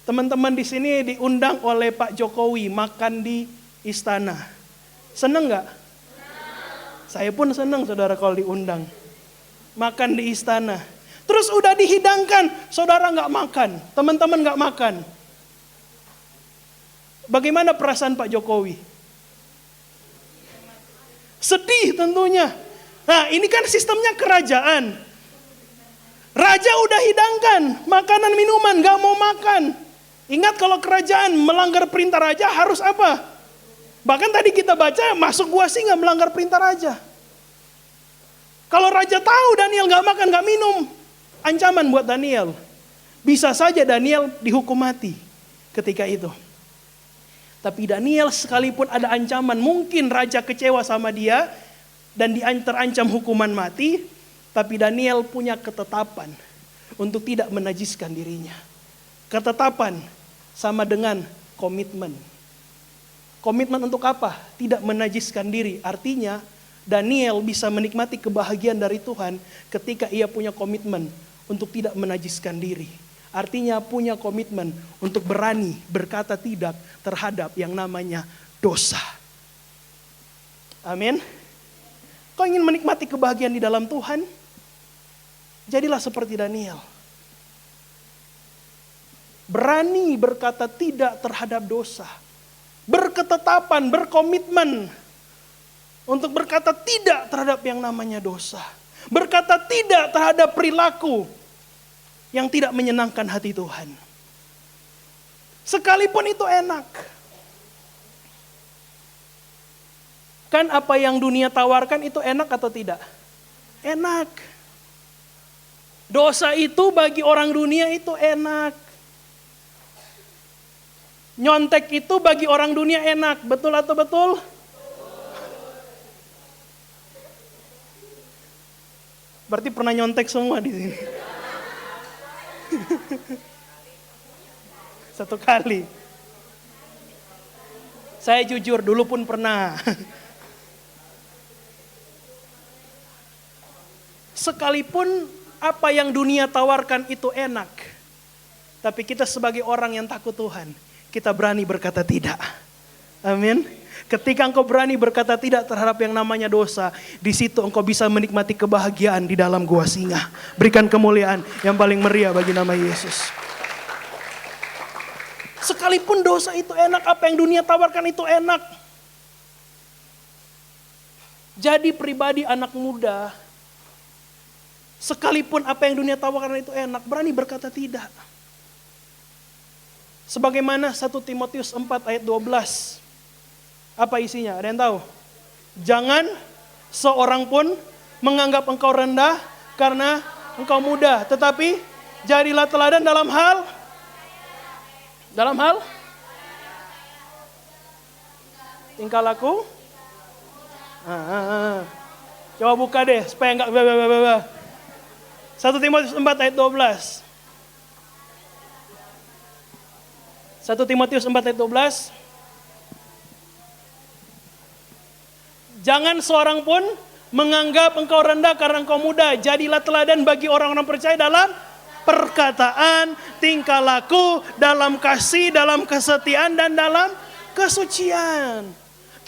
teman-teman di sini diundang oleh Pak Jokowi makan di istana. Seneng nggak? Saya pun seneng saudara kalau diundang. Makan di istana. Terus udah dihidangkan, saudara nggak makan, teman-teman nggak makan. Bagaimana perasaan Pak Jokowi? Sedih tentunya. Nah, ini kan sistemnya kerajaan. Raja udah hidangkan makanan minuman, gak mau makan. Ingat kalau kerajaan melanggar perintah raja harus apa? Bahkan tadi kita baca masuk gua singa melanggar perintah raja. Kalau raja tahu Daniel gak makan, gak minum, ancaman buat Daniel. Bisa saja Daniel dihukum mati ketika itu. Tapi Daniel sekalipun ada ancaman, mungkin raja kecewa sama dia dan terancam hukuman mati, tapi Daniel punya ketetapan untuk tidak menajiskan dirinya. Ketetapan sama dengan komitmen. Komitmen untuk apa? Tidak menajiskan diri. Artinya Daniel bisa menikmati kebahagiaan dari Tuhan ketika ia punya komitmen untuk tidak menajiskan diri. Artinya punya komitmen untuk berani berkata tidak terhadap yang namanya dosa. Amin. Kau ingin menikmati kebahagiaan di dalam Tuhan? Jadilah seperti Daniel. Berani berkata tidak terhadap dosa. Berketetapan, berkomitmen untuk berkata tidak terhadap yang namanya dosa. Berkata tidak terhadap perilaku yang tidak menyenangkan hati Tuhan. Sekalipun itu enak. Kan apa yang dunia tawarkan itu enak atau tidak? Enak. Dosa itu bagi orang dunia itu enak. Nyontek itu bagi orang dunia enak. Betul atau betul? Berarti pernah nyontek semua di sini. Satu kali. Saya jujur dulu pun pernah. Sekalipun apa yang dunia tawarkan itu enak, tapi kita sebagai orang yang takut Tuhan, kita berani berkata tidak. Amin. Ketika engkau berani berkata tidak terhadap yang namanya dosa, di situ engkau bisa menikmati kebahagiaan di dalam gua singa. Berikan kemuliaan yang paling meriah bagi nama Yesus. Sekalipun dosa itu enak, apa yang dunia tawarkan itu enak. Jadi pribadi anak muda, sekalipun apa yang dunia tawarkan itu enak, berani berkata tidak. Sebagaimana 1 Timotius 4 ayat 12. Apa isinya? Ada yang tahu? Jangan seorang pun menganggap engkau rendah karena engkau muda. Tetapi jadilah teladan dalam hal tingkah laku. Coba buka deh supaya enggak 1 Timotius 4 ayat 12. 1 1 Timotius 4 ayat 12. Jangan seorang pun menganggap engkau rendah karena engkau muda. Jadilah teladan bagi orang-orang percaya dalam perkataan, tingkah laku, dalam kasih, dalam kesetiaan, dan dalam kesucian.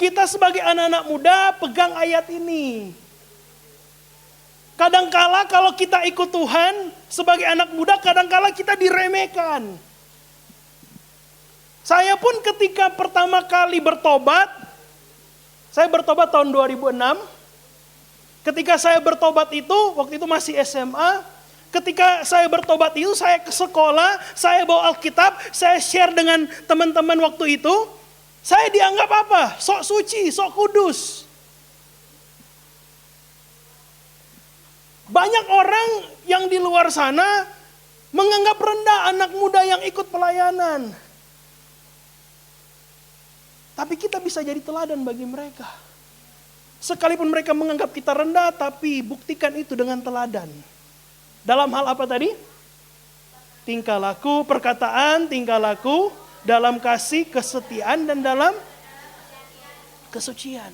Kita sebagai anak-anak muda pegang ayat ini. Kadangkala kalau kita ikut Tuhan sebagai anak muda, kadangkala kita diremehkan. Saya pun ketika pertama kali bertobat, saya bertobat tahun 2006. Ketika saya bertobat itu, waktu itu masih SMA. Ketika saya bertobat itu, saya ke sekolah, saya bawa Alkitab, saya share dengan teman-teman waktu itu. Saya dianggap apa? Sok suci, sok kudus. Banyak orang yang di luar sana menganggap rendah anak muda yang ikut pelayanan. Tapi kita bisa jadi teladan bagi mereka. Sekalipun mereka menganggap kita rendah, tapi buktikan itu dengan teladan. Dalam hal apa tadi? Tingkah laku, perkataan, tingkah laku, dalam kasih, kesetiaan, dan dalam kesucian.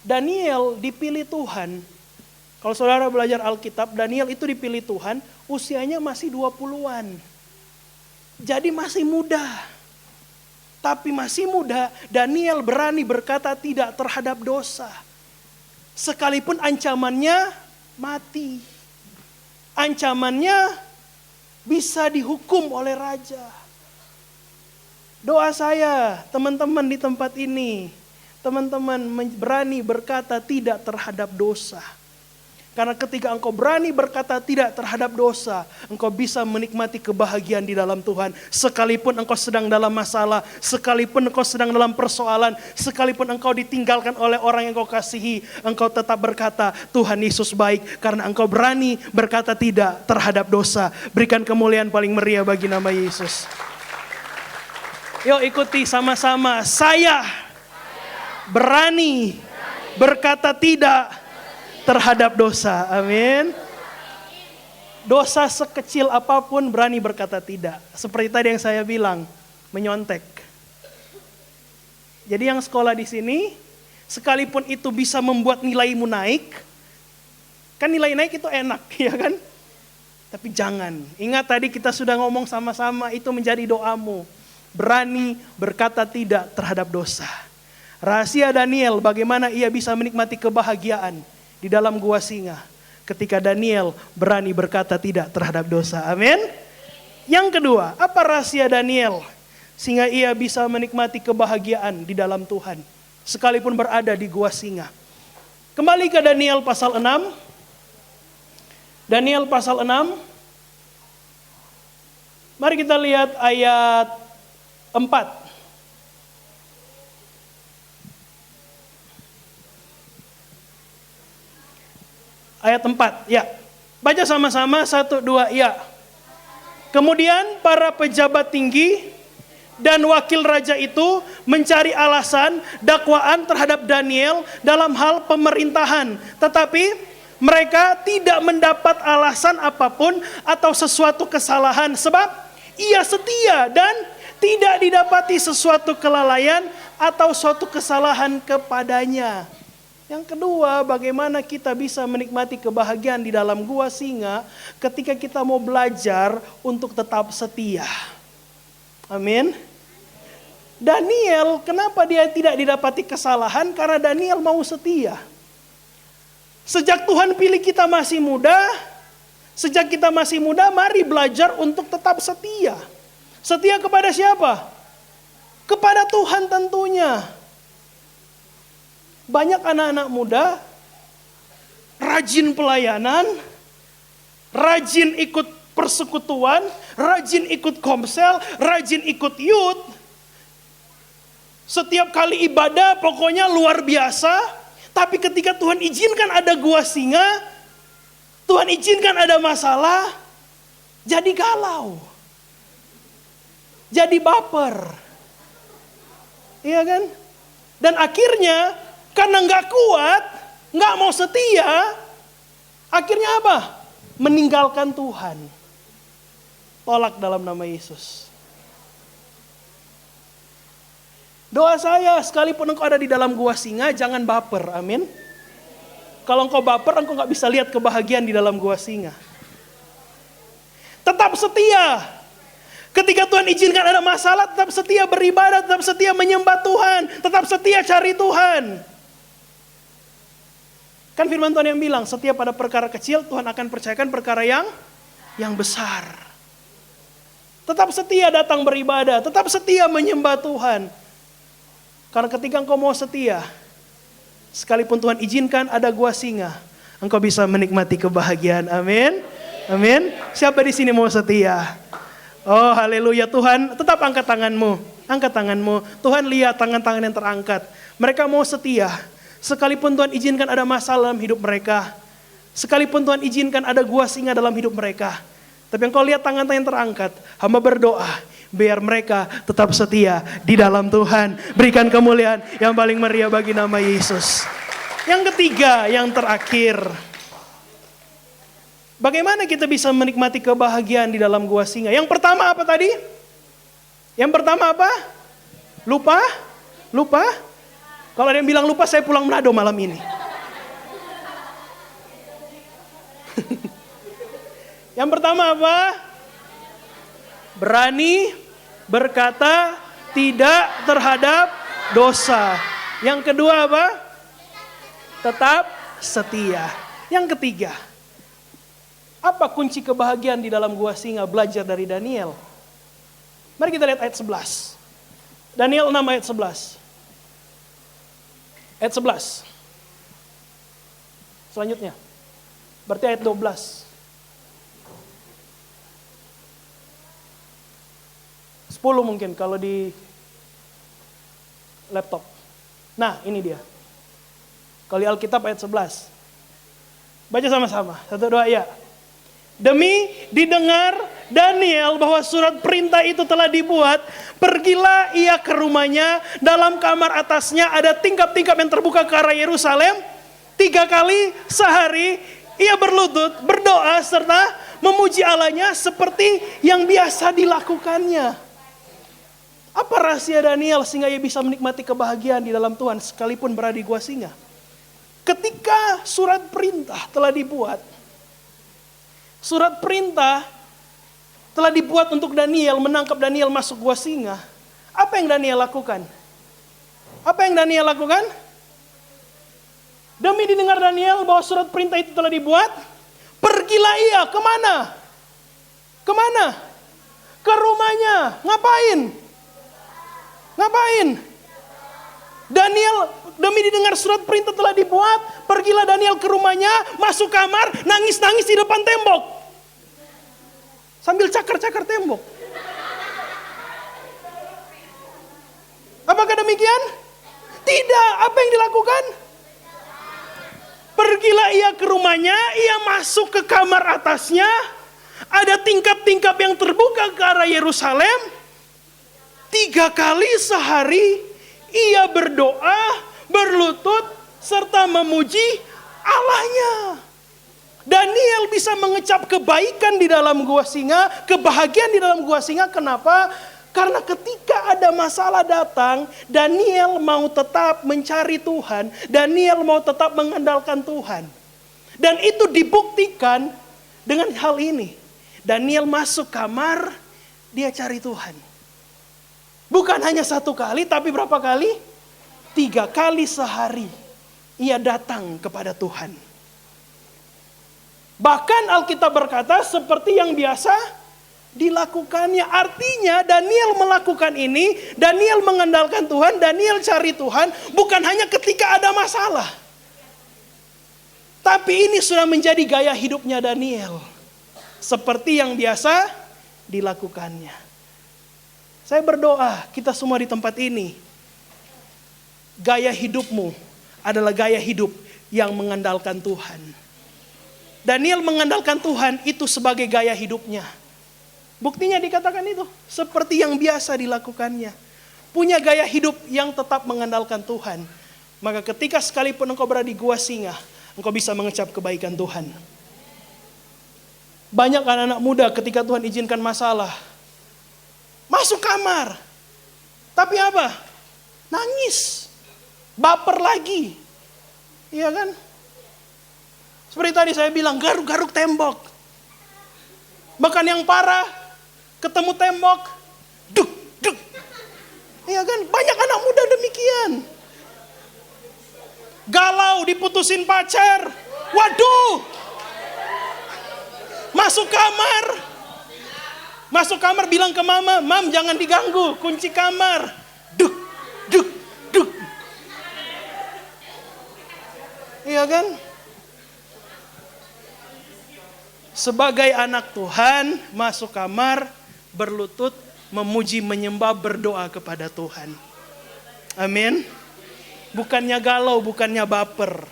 Daniel dipilih Tuhan. Kalau saudara belajar Alkitab, Daniel itu dipilih Tuhan, usianya masih 20-an. Jadi masih muda. Tapi masih muda, Daniel berani berkata tidak terhadap dosa. Sekalipun ancamannya mati. Ancamannya bisa dihukum oleh raja. Doa saya, teman-teman di tempat ini, teman-teman berani berkata tidak terhadap dosa. Karena ketika engkau berani berkata tidak terhadap dosa, engkau bisa menikmati kebahagiaan di dalam Tuhan. Sekalipun engkau sedang dalam masalah, sekalipun engkau sedang dalam persoalan, sekalipun engkau ditinggalkan oleh orang yang engkau kasihi, engkau tetap berkata, Tuhan Yesus baik. Karena engkau berani berkata tidak terhadap dosa. Berikan kemuliaan paling meriah bagi nama Yesus. Yuk ikuti sama-sama. Saya berani berkata tidak terhadap dosa. Amin. Dosa sekecil apapun berani berkata tidak. Seperti tadi yang saya bilang, menyontek. Jadi yang sekolah di sini, sekalipun itu bisa membuat nilaimu naik, kan nilai naik itu enak, ya kan? Tapi jangan. Ingat tadi kita sudah ngomong sama-sama, itu menjadi doamu. Berani berkata tidak terhadap dosa. Rahasia Daniel, bagaimana ia bisa menikmati kebahagiaan di dalam gua singa ketika Daniel berani berkata tidak terhadap dosa. Amin. Yang kedua, apa rahasia Daniel sehingga ia bisa menikmati kebahagiaan di dalam Tuhan sekalipun berada di gua singa? Kembali ke Daniel pasal 6. Daniel pasal 6. Mari kita lihat ayat 4. Ayat 4, ya. Baca sama-sama, 1, 2, ya. Kemudian para pejabat tinggi dan wakil raja itu mencari alasan dakwaan terhadap Daniel dalam hal pemerintahan. Tetapi mereka tidak mendapat alasan apapun atau sesuatu kesalahan. Sebab ia setia dan tidak didapati sesuatu kelalaian atau suatu kesalahan kepadanya. Yang kedua, bagaimana kita bisa menikmati kebahagiaan di dalam gua singa ketika kita mau belajar untuk tetap setia. Amin. Daniel, kenapa dia tidak didapati kesalahan? Karena Daniel mau setia. Sejak Tuhan pilih kita masih muda, mari belajar untuk tetap setia. Setia kepada siapa? Kepada Tuhan tentunya. Banyak anak-anak muda rajin pelayanan, rajin ikut persekutuan, rajin ikut komsel, rajin ikut youth. Setiap kali ibadah pokoknya luar biasa. Tapi ketika Tuhan izinkan ada gua singa, Tuhan izinkan ada masalah, jadi galau. Jadi baper. Iya kan? Dan akhirnya karena nggak kuat, nggak mau setia, akhirnya apa? Meninggalkan Tuhan. Tolak dalam nama Yesus. Doa saya, sekalipun engkau ada di dalam gua singa, jangan baper. Amin. Kalau engkau baper, engkau gak bisa lihat kebahagiaan di dalam gua singa. Tetap setia. Ketika Tuhan izinkan ada masalah, tetap setia beribadah, tetap setia menyembah Tuhan, tetap setia cari Tuhan. Kan firman Tuhan yang bilang, setiap pada perkara kecil, Tuhan akan percayakan perkara yang besar. Tetap setia datang beribadah, tetap setia menyembah Tuhan. Karena ketika engkau mau setia, sekalipun Tuhan izinkan ada gua singa, engkau bisa menikmati kebahagiaan. Amin. Amin. Siapa di sini mau setia? Oh haleluya Tuhan, tetap angkat tanganmu. Angkat tanganmu. Tuhan lihat tangan-tangan yang terangkat. Mereka mau setia. Sekalipun Tuhan izinkan ada masalah dalam hidup mereka. Sekalipun Tuhan izinkan ada gua singa dalam hidup mereka. Tapi engkau lihat tangan-tangan yang terangkat. Hamba berdoa, biar mereka tetap setia di dalam Tuhan. Berikan kemuliaan yang paling meriah bagi nama Yesus. Yang ketiga, yang terakhir. Bagaimana kita bisa menikmati kebahagiaan di dalam gua singa? Yang pertama apa tadi? Yang pertama apa? Lupa? Lupa? Kalau ada yang bilang lupa, saya pulang Manado malam ini. Yang pertama apa? Berani berkata tidak terhadap dosa. Yang kedua apa? Tetap setia. Yang ketiga, apa kunci kebahagiaan di dalam gua singa? Belajar dari Daniel. Mari kita lihat ayat 11. Daniel 6 ayat 11. Ayat 11. Selanjutnya. Berarti ayat 12. 10 mungkin kalau di laptop. Nah ini dia. Kalau di Alkitab ayat 11. Baca sama-sama. 1, 2 ya. Demi didengar Daniel bahwa surat perintah itu telah dibuat, pergilah ia ke rumahnya, dalam kamar atasnya ada tingkap-tingkap yang terbuka ke arah Yerusalem. 3 kali sehari ia berlutut, berdoa serta memuji Allahnya seperti yang biasa dilakukannya. Apa rahasia Daniel sehingga ia bisa menikmati kebahagiaan di dalam Tuhan sekalipun berada di gua singa? Ketika surat perintah telah dibuat, surat perintah telah dibuat untuk Daniel, menangkap Daniel masuk gua singa. Apa yang Daniel lakukan? Apa yang Daniel lakukan? Demi didengar Daniel bahwa surat perintah itu telah dibuat, pergilah ia kemana? Kemana? Ke rumahnya. Ngapain? Ngapain? Daniel, demi didengar surat perintah telah dibuat, pergilah Daniel ke rumahnya, masuk kamar, nangis-nangis di depan tembok. Sambil cakar-cakar tembok. Apakah demikian? Tidak. Apa yang dilakukan? Pergilah ia ke rumahnya, ia masuk ke kamar atasnya, ada tingkap-tingkap yang terbuka ke arah Yerusalem. 3 kali sehari ia berdoa, berlutut, serta memuji Allahnya. Daniel bisa mengecap kebaikan di dalam gua singa, kebahagiaan di dalam gua singa. Kenapa? Karena ketika ada masalah datang, Daniel mau tetap mencari Tuhan. Daniel mau tetap mengandalkan Tuhan. Dan itu dibuktikan dengan hal ini. Daniel masuk kamar, dia cari Tuhan. Bukan hanya 1 kali, tapi berapa kali? 3 kali sehari ia datang kepada Tuhan. Bahkan Alkitab berkata seperti yang biasa dilakukannya. Artinya Daniel melakukan ini, Daniel mengandalkan Tuhan, Daniel cari Tuhan bukan hanya ketika ada masalah. Tapi ini sudah menjadi gaya hidupnya Daniel. Seperti yang biasa dilakukannya. Saya berdoa kita semua di tempat ini, gaya hidupmu adalah gaya hidup yang mengandalkan Tuhan. Daniel mengandalkan Tuhan itu sebagai gaya hidupnya. Buktinya dikatakan itu, seperti yang biasa dilakukannya. Punya gaya hidup yang tetap mengandalkan Tuhan. Maka ketika sekalipun engkau berada di gua singa, engkau bisa mengecap kebaikan Tuhan. Banyak anak-anak muda ketika Tuhan izinkan masalah, masuk kamar. Tapi apa? nangis, baper lagi. Iya kan? Seperti tadi saya bilang, garuk-garuk tembok. Bahkan yang parah, ketemu tembok, duk, duk. Iya kan? Banyak anak muda demikian. Galau, diputusin pacar. Waduh! Masuk kamar bilang ke mama, "Mam, jangan diganggu, kunci kamar." Duk, duk, duk. Iya kan? Sebagai anak Tuhan, masuk kamar, berlutut, memuji, menyembah, berdoa kepada Tuhan. Amin. Bukannya galau, bukannya baper.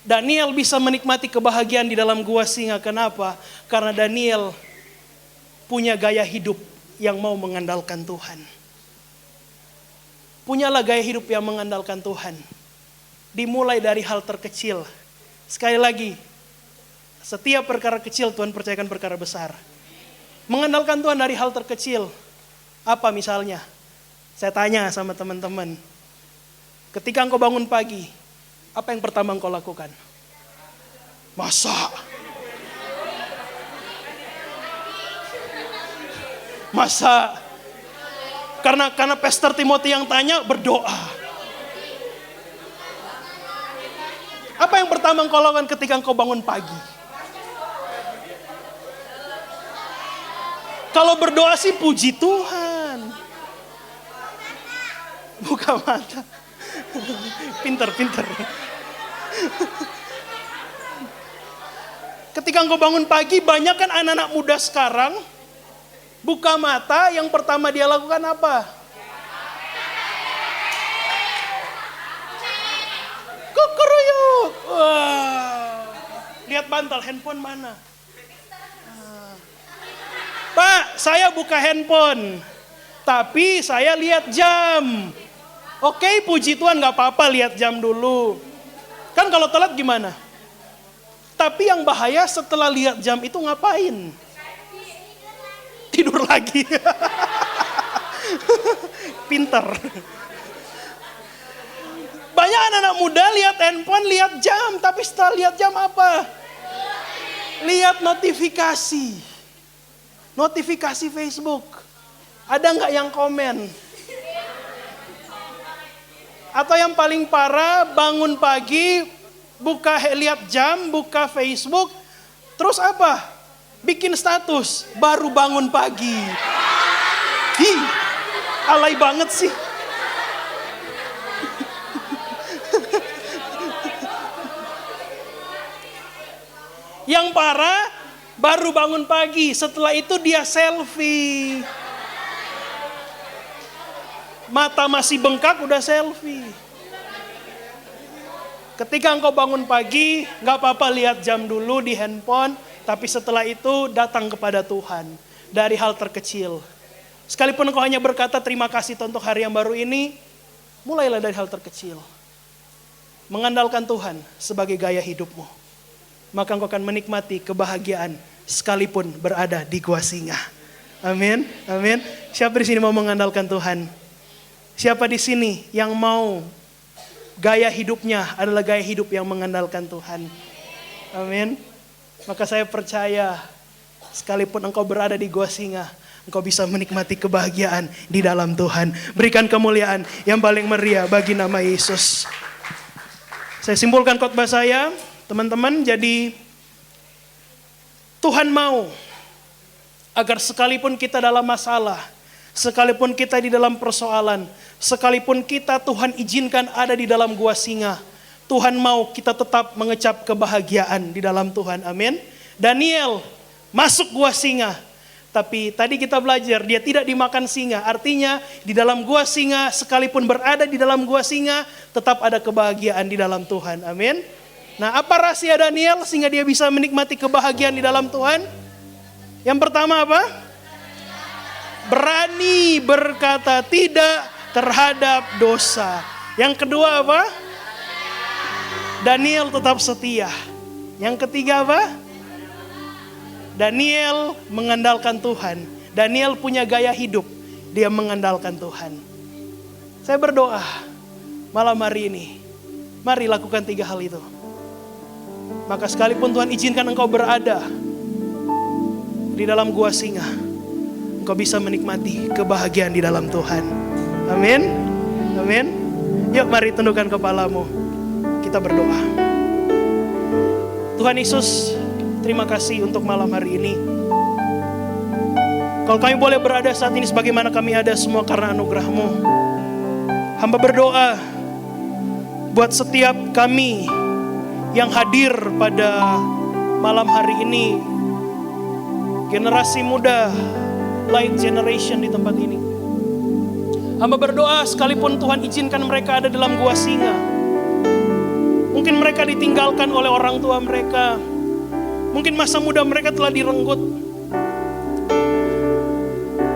Daniel bisa menikmati kebahagiaan di dalam gua singa. Kenapa? Karena Daniel punya gaya hidup yang mau mengandalkan Tuhan. Punyalah gaya hidup yang mengandalkan Tuhan. Dimulai dari hal terkecil. Sekali lagi, setiap perkara kecil Tuhan percayakan perkara besar. Mengandalkan Tuhan dari hal terkecil. Apa misalnya? Saya tanya sama teman-teman. Ketika engkau bangun pagi, apa yang pertama engkau lakukan? Masak. Karena Pastor Timothy yang tanya, berdoa. Apa yang pertama engkau lakukan ketika engkau bangun pagi? Kalau berdoa sih puji Tuhan. Buka mata. Pinter. Ketika engkau bangun pagi, banyak kan anak-anak muda sekarang buka mata, yang pertama dia lakukan apa? Kukuruyuk. Wah. Lihat bantal, handphone mana? Pak, saya buka handphone, tapi saya lihat jam. Oke, puji Tuhan, gak apa-apa lihat jam dulu. Kan kalau telat gimana? Tapi yang bahaya setelah lihat jam itu ngapain? Tidur lagi. Pinter. Banyak anak-anak muda lihat handphone, lihat jam. Tapi setelah lihat jam apa? Lihat notifikasi. Notifikasi Facebook. Ada nggak yang komen? Atau yang paling parah, bangun pagi, lihat jam, buka Facebook, terus apa? Bikin status, baru bangun pagi. Alay banget sih. Yang parah, baru bangun pagi, setelah itu dia selfie. Mata masih bengkak udah selfie. Ketika engkau bangun pagi, gak apa-apa lihat jam dulu di handphone, tapi setelah itu datang kepada Tuhan dari hal terkecil. Sekalipun engkau hanya berkata terima kasih untuk hari yang baru ini, mulailah dari hal terkecil. Mengandalkan Tuhan sebagai gaya hidupmu. Maka engkau akan menikmati kebahagiaan sekalipun berada di gua singa. Amin, amin. Siapa di sini mau mengandalkan Tuhan? Siapa di sini yang mau gaya hidupnya adalah gaya hidup yang mengandalkan Tuhan? Amin. Maka saya percaya sekalipun engkau berada di gua singa, engkau bisa menikmati kebahagiaan di dalam Tuhan. Berikan kemuliaan yang paling meriah bagi nama Yesus. Saya simpulkan khotbah saya, teman-teman. Jadi Tuhan mau agar sekalipun kita dalam masalah, sekalipun kita di dalam persoalan, sekalipun kita Tuhan izinkan ada di dalam gua singa, Tuhan mau kita tetap mengecap kebahagiaan di dalam Tuhan. Amin. Daniel masuk gua singa, tapi tadi kita belajar dia tidak dimakan singa. Artinya di dalam gua singa, sekalipun berada di dalam gua singa, tetap ada kebahagiaan di dalam Tuhan. Amin. Nah, apa rahasia Daniel sehingga dia bisa menikmati kebahagiaan di dalam Tuhan? Yang pertama apa? Berani berkata tidak terhadap dosa. Yang kedua apa? Daniel tetap setia. Yang ketiga apa? Daniel mengandalkan Tuhan. Daniel punya gaya hidup, dia mengandalkan Tuhan. Saya berdoa malam hari ini, mari lakukan 3 hal itu. Maka sekalipun Tuhan izinkan engkau berada di dalam gua singa, engkau bisa menikmati kebahagiaan di dalam Tuhan. Amin. Amin. Yuk mari tundukkan kepalamu. Kita berdoa. Tuhan Yesus, terima kasih untuk malam hari ini. Kalau kami boleh berada saat ini sebagaimana kami ada semua karena anugerah-Mu. Hamba berdoa buat setiap kami yang hadir pada malam hari ini, generasi muda, light generation di tempat ini. Hamba berdoa sekalipun Tuhan izinkan mereka ada dalam gua singa, mungkin mereka ditinggalkan oleh orang tua mereka, mungkin masa muda mereka telah direnggut.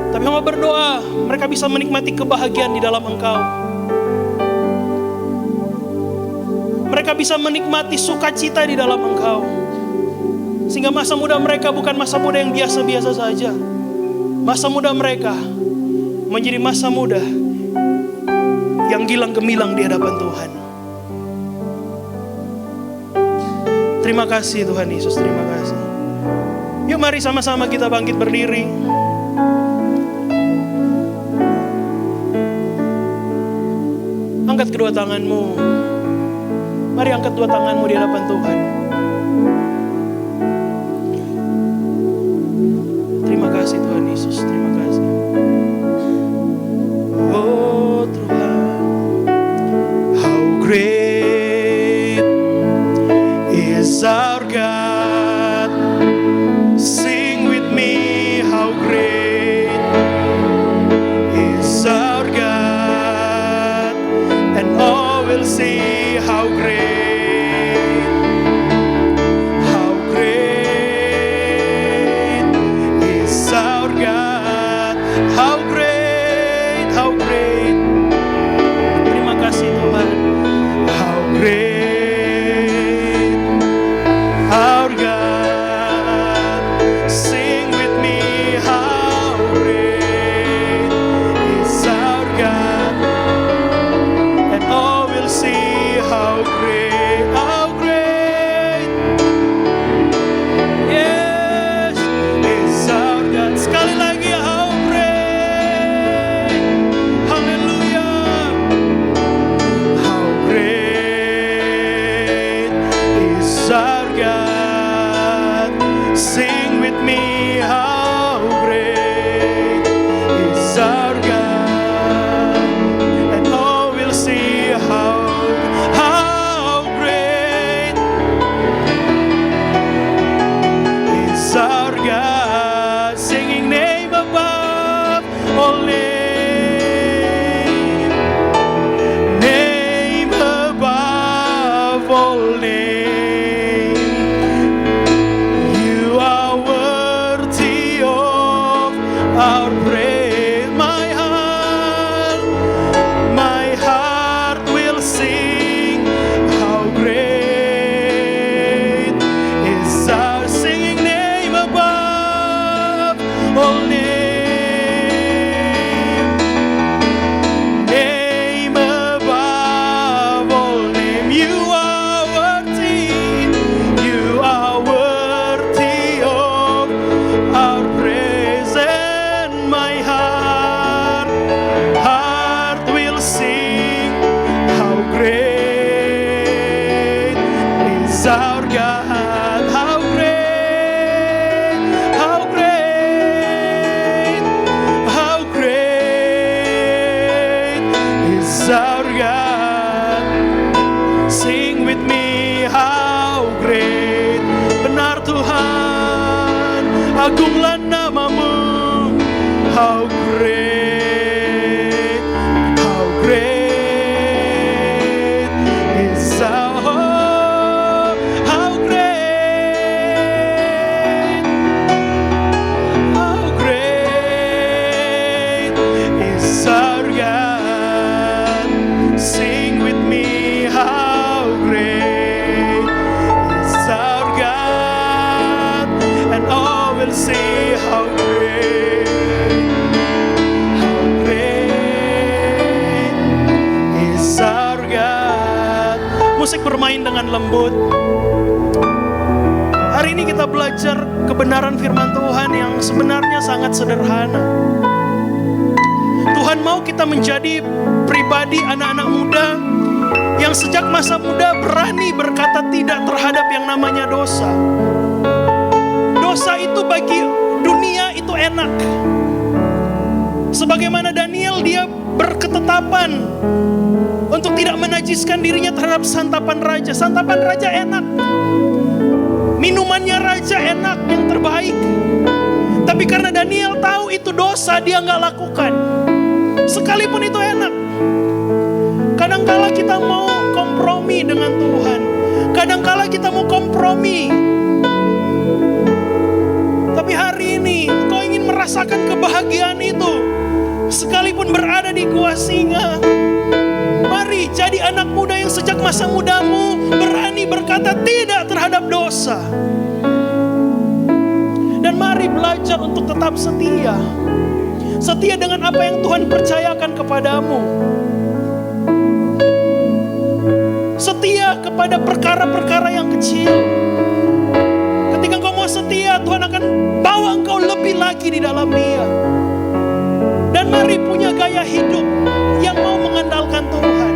Tapi hamba berdoa mereka bisa menikmati kebahagiaan di dalam Engkau. Mereka bisa menikmati sukacita di dalam Engkau. Sehingga masa muda mereka bukan masa muda yang biasa-biasa saja. Masa muda mereka menjadi masa muda yang gilang gemilang di hadapan Tuhan. Terima kasih Tuhan Yesus, terima kasih. Yuk mari sama-sama kita bangkit berdiri. Angkat kedua tanganmu. Mari angkat 2 tanganmu di hadapan Tuhan. Terima kasih Tuhan Yesus, terima kasih. Oh Tuhan, how great is our God. Sing with me, how great is our God. And all will see how great. Agunglah namamu, how great is our, how great is our God. Sing with me, how great is our God, and all will see how great dengan lembut. Hari ini kita belajar kebenaran firman Tuhan yang sebenarnya sangat sederhana. Tuhan mau kita menjadi pribadi anak-anak muda yang sejak masa muda berani berkata tidak terhadap yang namanya dosa. Dosa itu bagi dunia itu enak. Sebagaimana Daniel, dia berketetapan untuk tidak menajiskan dirinya terhadap santapan raja. Santapan raja enak, minumannya raja enak, yang terbaik. Tapi karena Daniel tahu itu dosa, dia nggak lakukan. Sekalipun itu enak. Kadangkala kita mau kompromi dengan Tuhan. Kadangkala kita mau kompromi. Tapi hari ini kau ingin merasakan kebahagiaan itu, sekalipun berada di gua singa. Mari jadi anak muda yang sejak masa mudamu berani berkata tidak terhadap dosa. Dan mari belajar untuk tetap setia. Setia dengan apa yang Tuhan percayakan kepadamu. Setia kepada perkara-perkara yang kecil. Ketika engkau mau setia, Tuhan akan bawa engkau lebih lagi di dalam Dia. Dan mari punya gaya hidup yang mau mengandalkan Tuhan.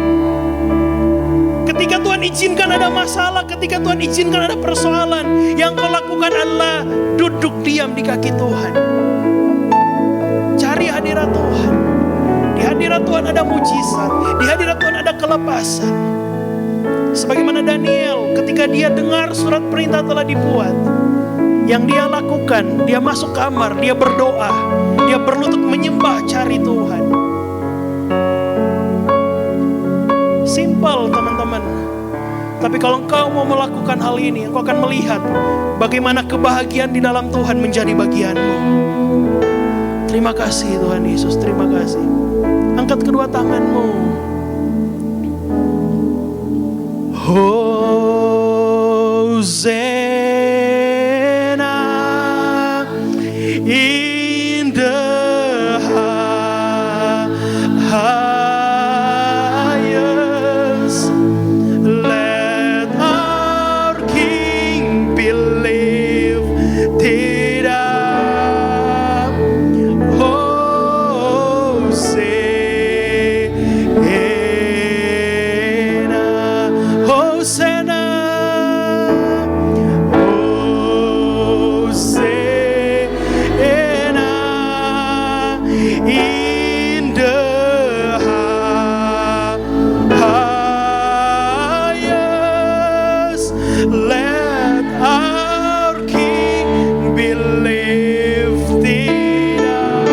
Ketika Tuhan izinkan ada masalah, ketika Tuhan izinkan ada persoalan, yang kau lakukan adalah duduk diam di kaki Tuhan. Cari hadirat Tuhan. Di hadirat Tuhan ada mujizat, di hadirat Tuhan ada kelepasan. Sebagaimana Daniel, ketika dia dengar surat perintah telah dibuat, yang dia lakukan, dia masuk kamar, dia berdoa, dia berlutut menyembah, cari Tuhan. Simple teman-teman. Tapi kalau engkau mau melakukan hal ini, engkau akan melihat bagaimana kebahagiaan di dalam Tuhan menjadi bagianmu. Terima kasih Tuhan Yesus, terima kasih. Angkat kedua tanganmu. Hosanna in the highest. Let our King be lifted up. Hosanna, Hosanna in the highest. Let our King be lifted up.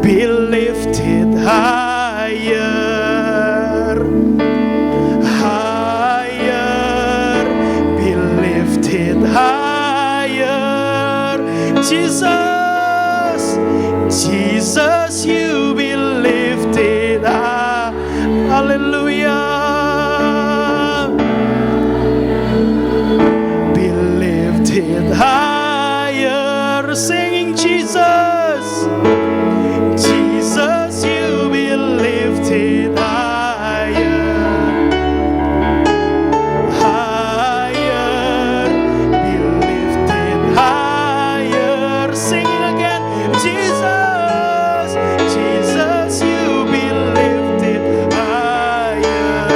Be lifted higher, higher, be lifted higher. Jesus, Jesus, you be lifted high. Hallelujah. Be lifted higher, singing Jesus. Jesus, you be lifted higher, higher, be lifted higher. Singing again, Jesus, Jesus, you be lifted higher,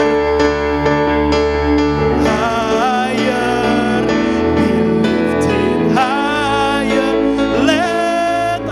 higher, be lifted higher. Let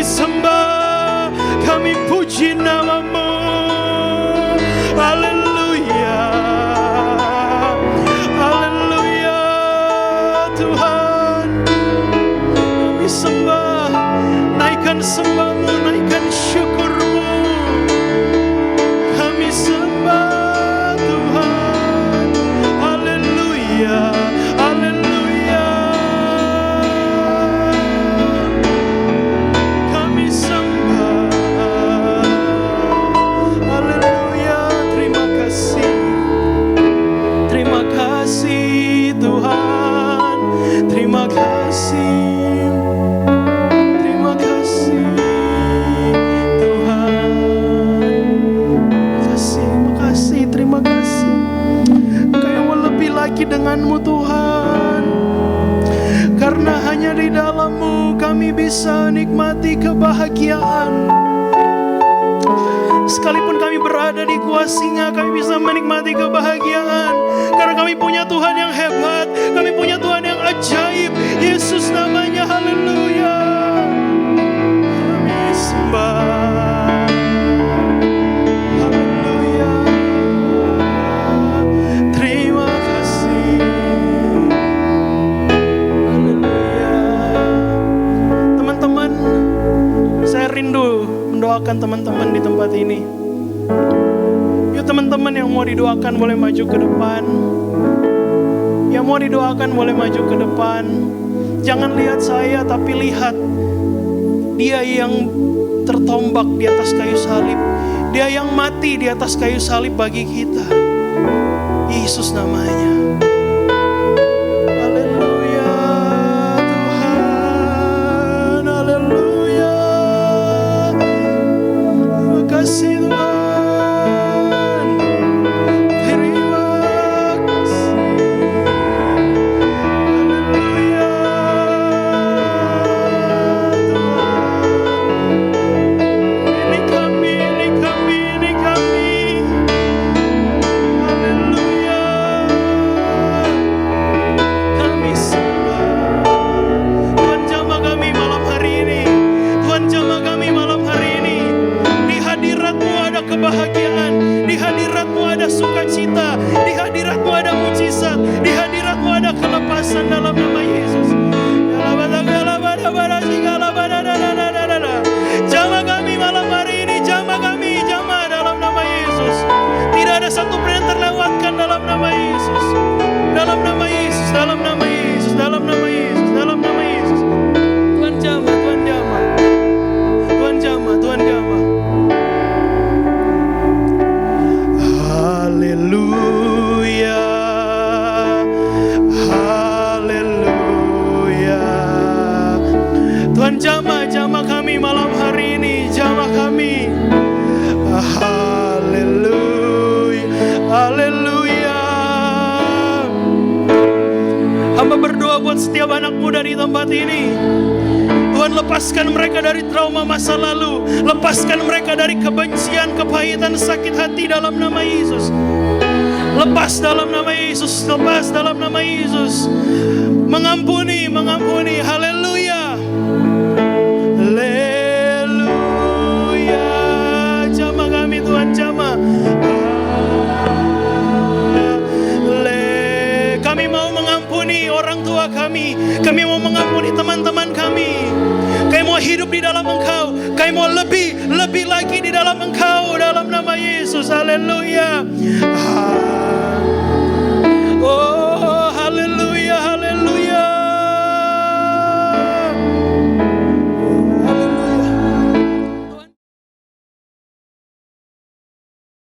Kami sembah, kami puji nama-Mu. Haleluya, haleluya Tuhan. Kami sembah, naikkan sembah-Mu, naikkan syukur-Mu. Kami sembah Tuhan. Haleluya, haleluya. Kami sembah. Haleluya, terima kasih. Terima kasih Tuhan. Terima kasih. Terima kasih Tuhan. Makasih, terima kasih. Engkau yang mau lebih lagi dengan-Mu Tuhan. Karena hanya di dalam-Mu kami bisa nikmati kebahagiaan. Sekalipun kami berada di gua singa, kami bisa menikmati kebahagiaan. Karena kami punya Tuhan yang hebat, kami punya Tuhan yang ajaib. Yesus namanya, haleluya. Kami sembah. Haleluya. Terima kasih. Haleluya. Teman-teman, saya rindu mendoakan teman-teman di tempat ini. Yuk teman-teman yang mau didoakan boleh maju ke depan. Yang mau didoakan boleh maju ke depan. Jangan lihat saya, tapi lihat Dia yang tertombak di atas kayu salib. Dia yang mati di atas kayu salib bagi kita. Yesus namanya. Haleluya Tuhan. Haleluya. Terima kasih Tuhan. Terima kasih. Haleluya Tuhan. Ini kami, ini kami, ini kami. Haleluya. Kami sembah. Tuhan jamah kami malam hari ini. Tuhan jamah kami malam hari ini. Di hadirat-Mu ada kebahagiaan. Di hadirat-Mu ada sukacita. Di hadirat-Mu ada mujizat. Di hadirat-Mu ada kelepasan dalam nama Yesus. Jamah kami malam hari ini. Jamah kami. Jamah dalam nama Yesus. Tidak ada satu pun yang terlewatkan dalam nama Yesus. Dalam nama Yesus. Dalam nama Yesus. Dalam nama Yesus. Dalam nama Yesus. Tuhan jamah. Tuhan jamah. Tuhan jamah. Tuhan jamah. Haleluya. Haleluya. Tuhan jamah, jamah kami malam hari ini, jamah kami. Haleluya. Haleluya. Hamba berdoa buat setiap anak muda di tempat ini. Tuhan lepaskan mereka dari trauma masa lalu. Lepaskan mereka dari kebencian, kepahitan, sakit hati dalam nama Yesus. Lepas dalam nama Yesus. Lepas dalam nama Yesus. Mengampuni, mengampuni. Haleluya. Haleluya. Jamah kami Tuhan, jamah. Kami mau mengampuni orang tua kami. Kami mau mengampuni teman-teman kami. Kami mau hidup di dalam Engkau. Kami mau lebih lagi di dalam Engkau. Dalam nama Yesus. Haleluya.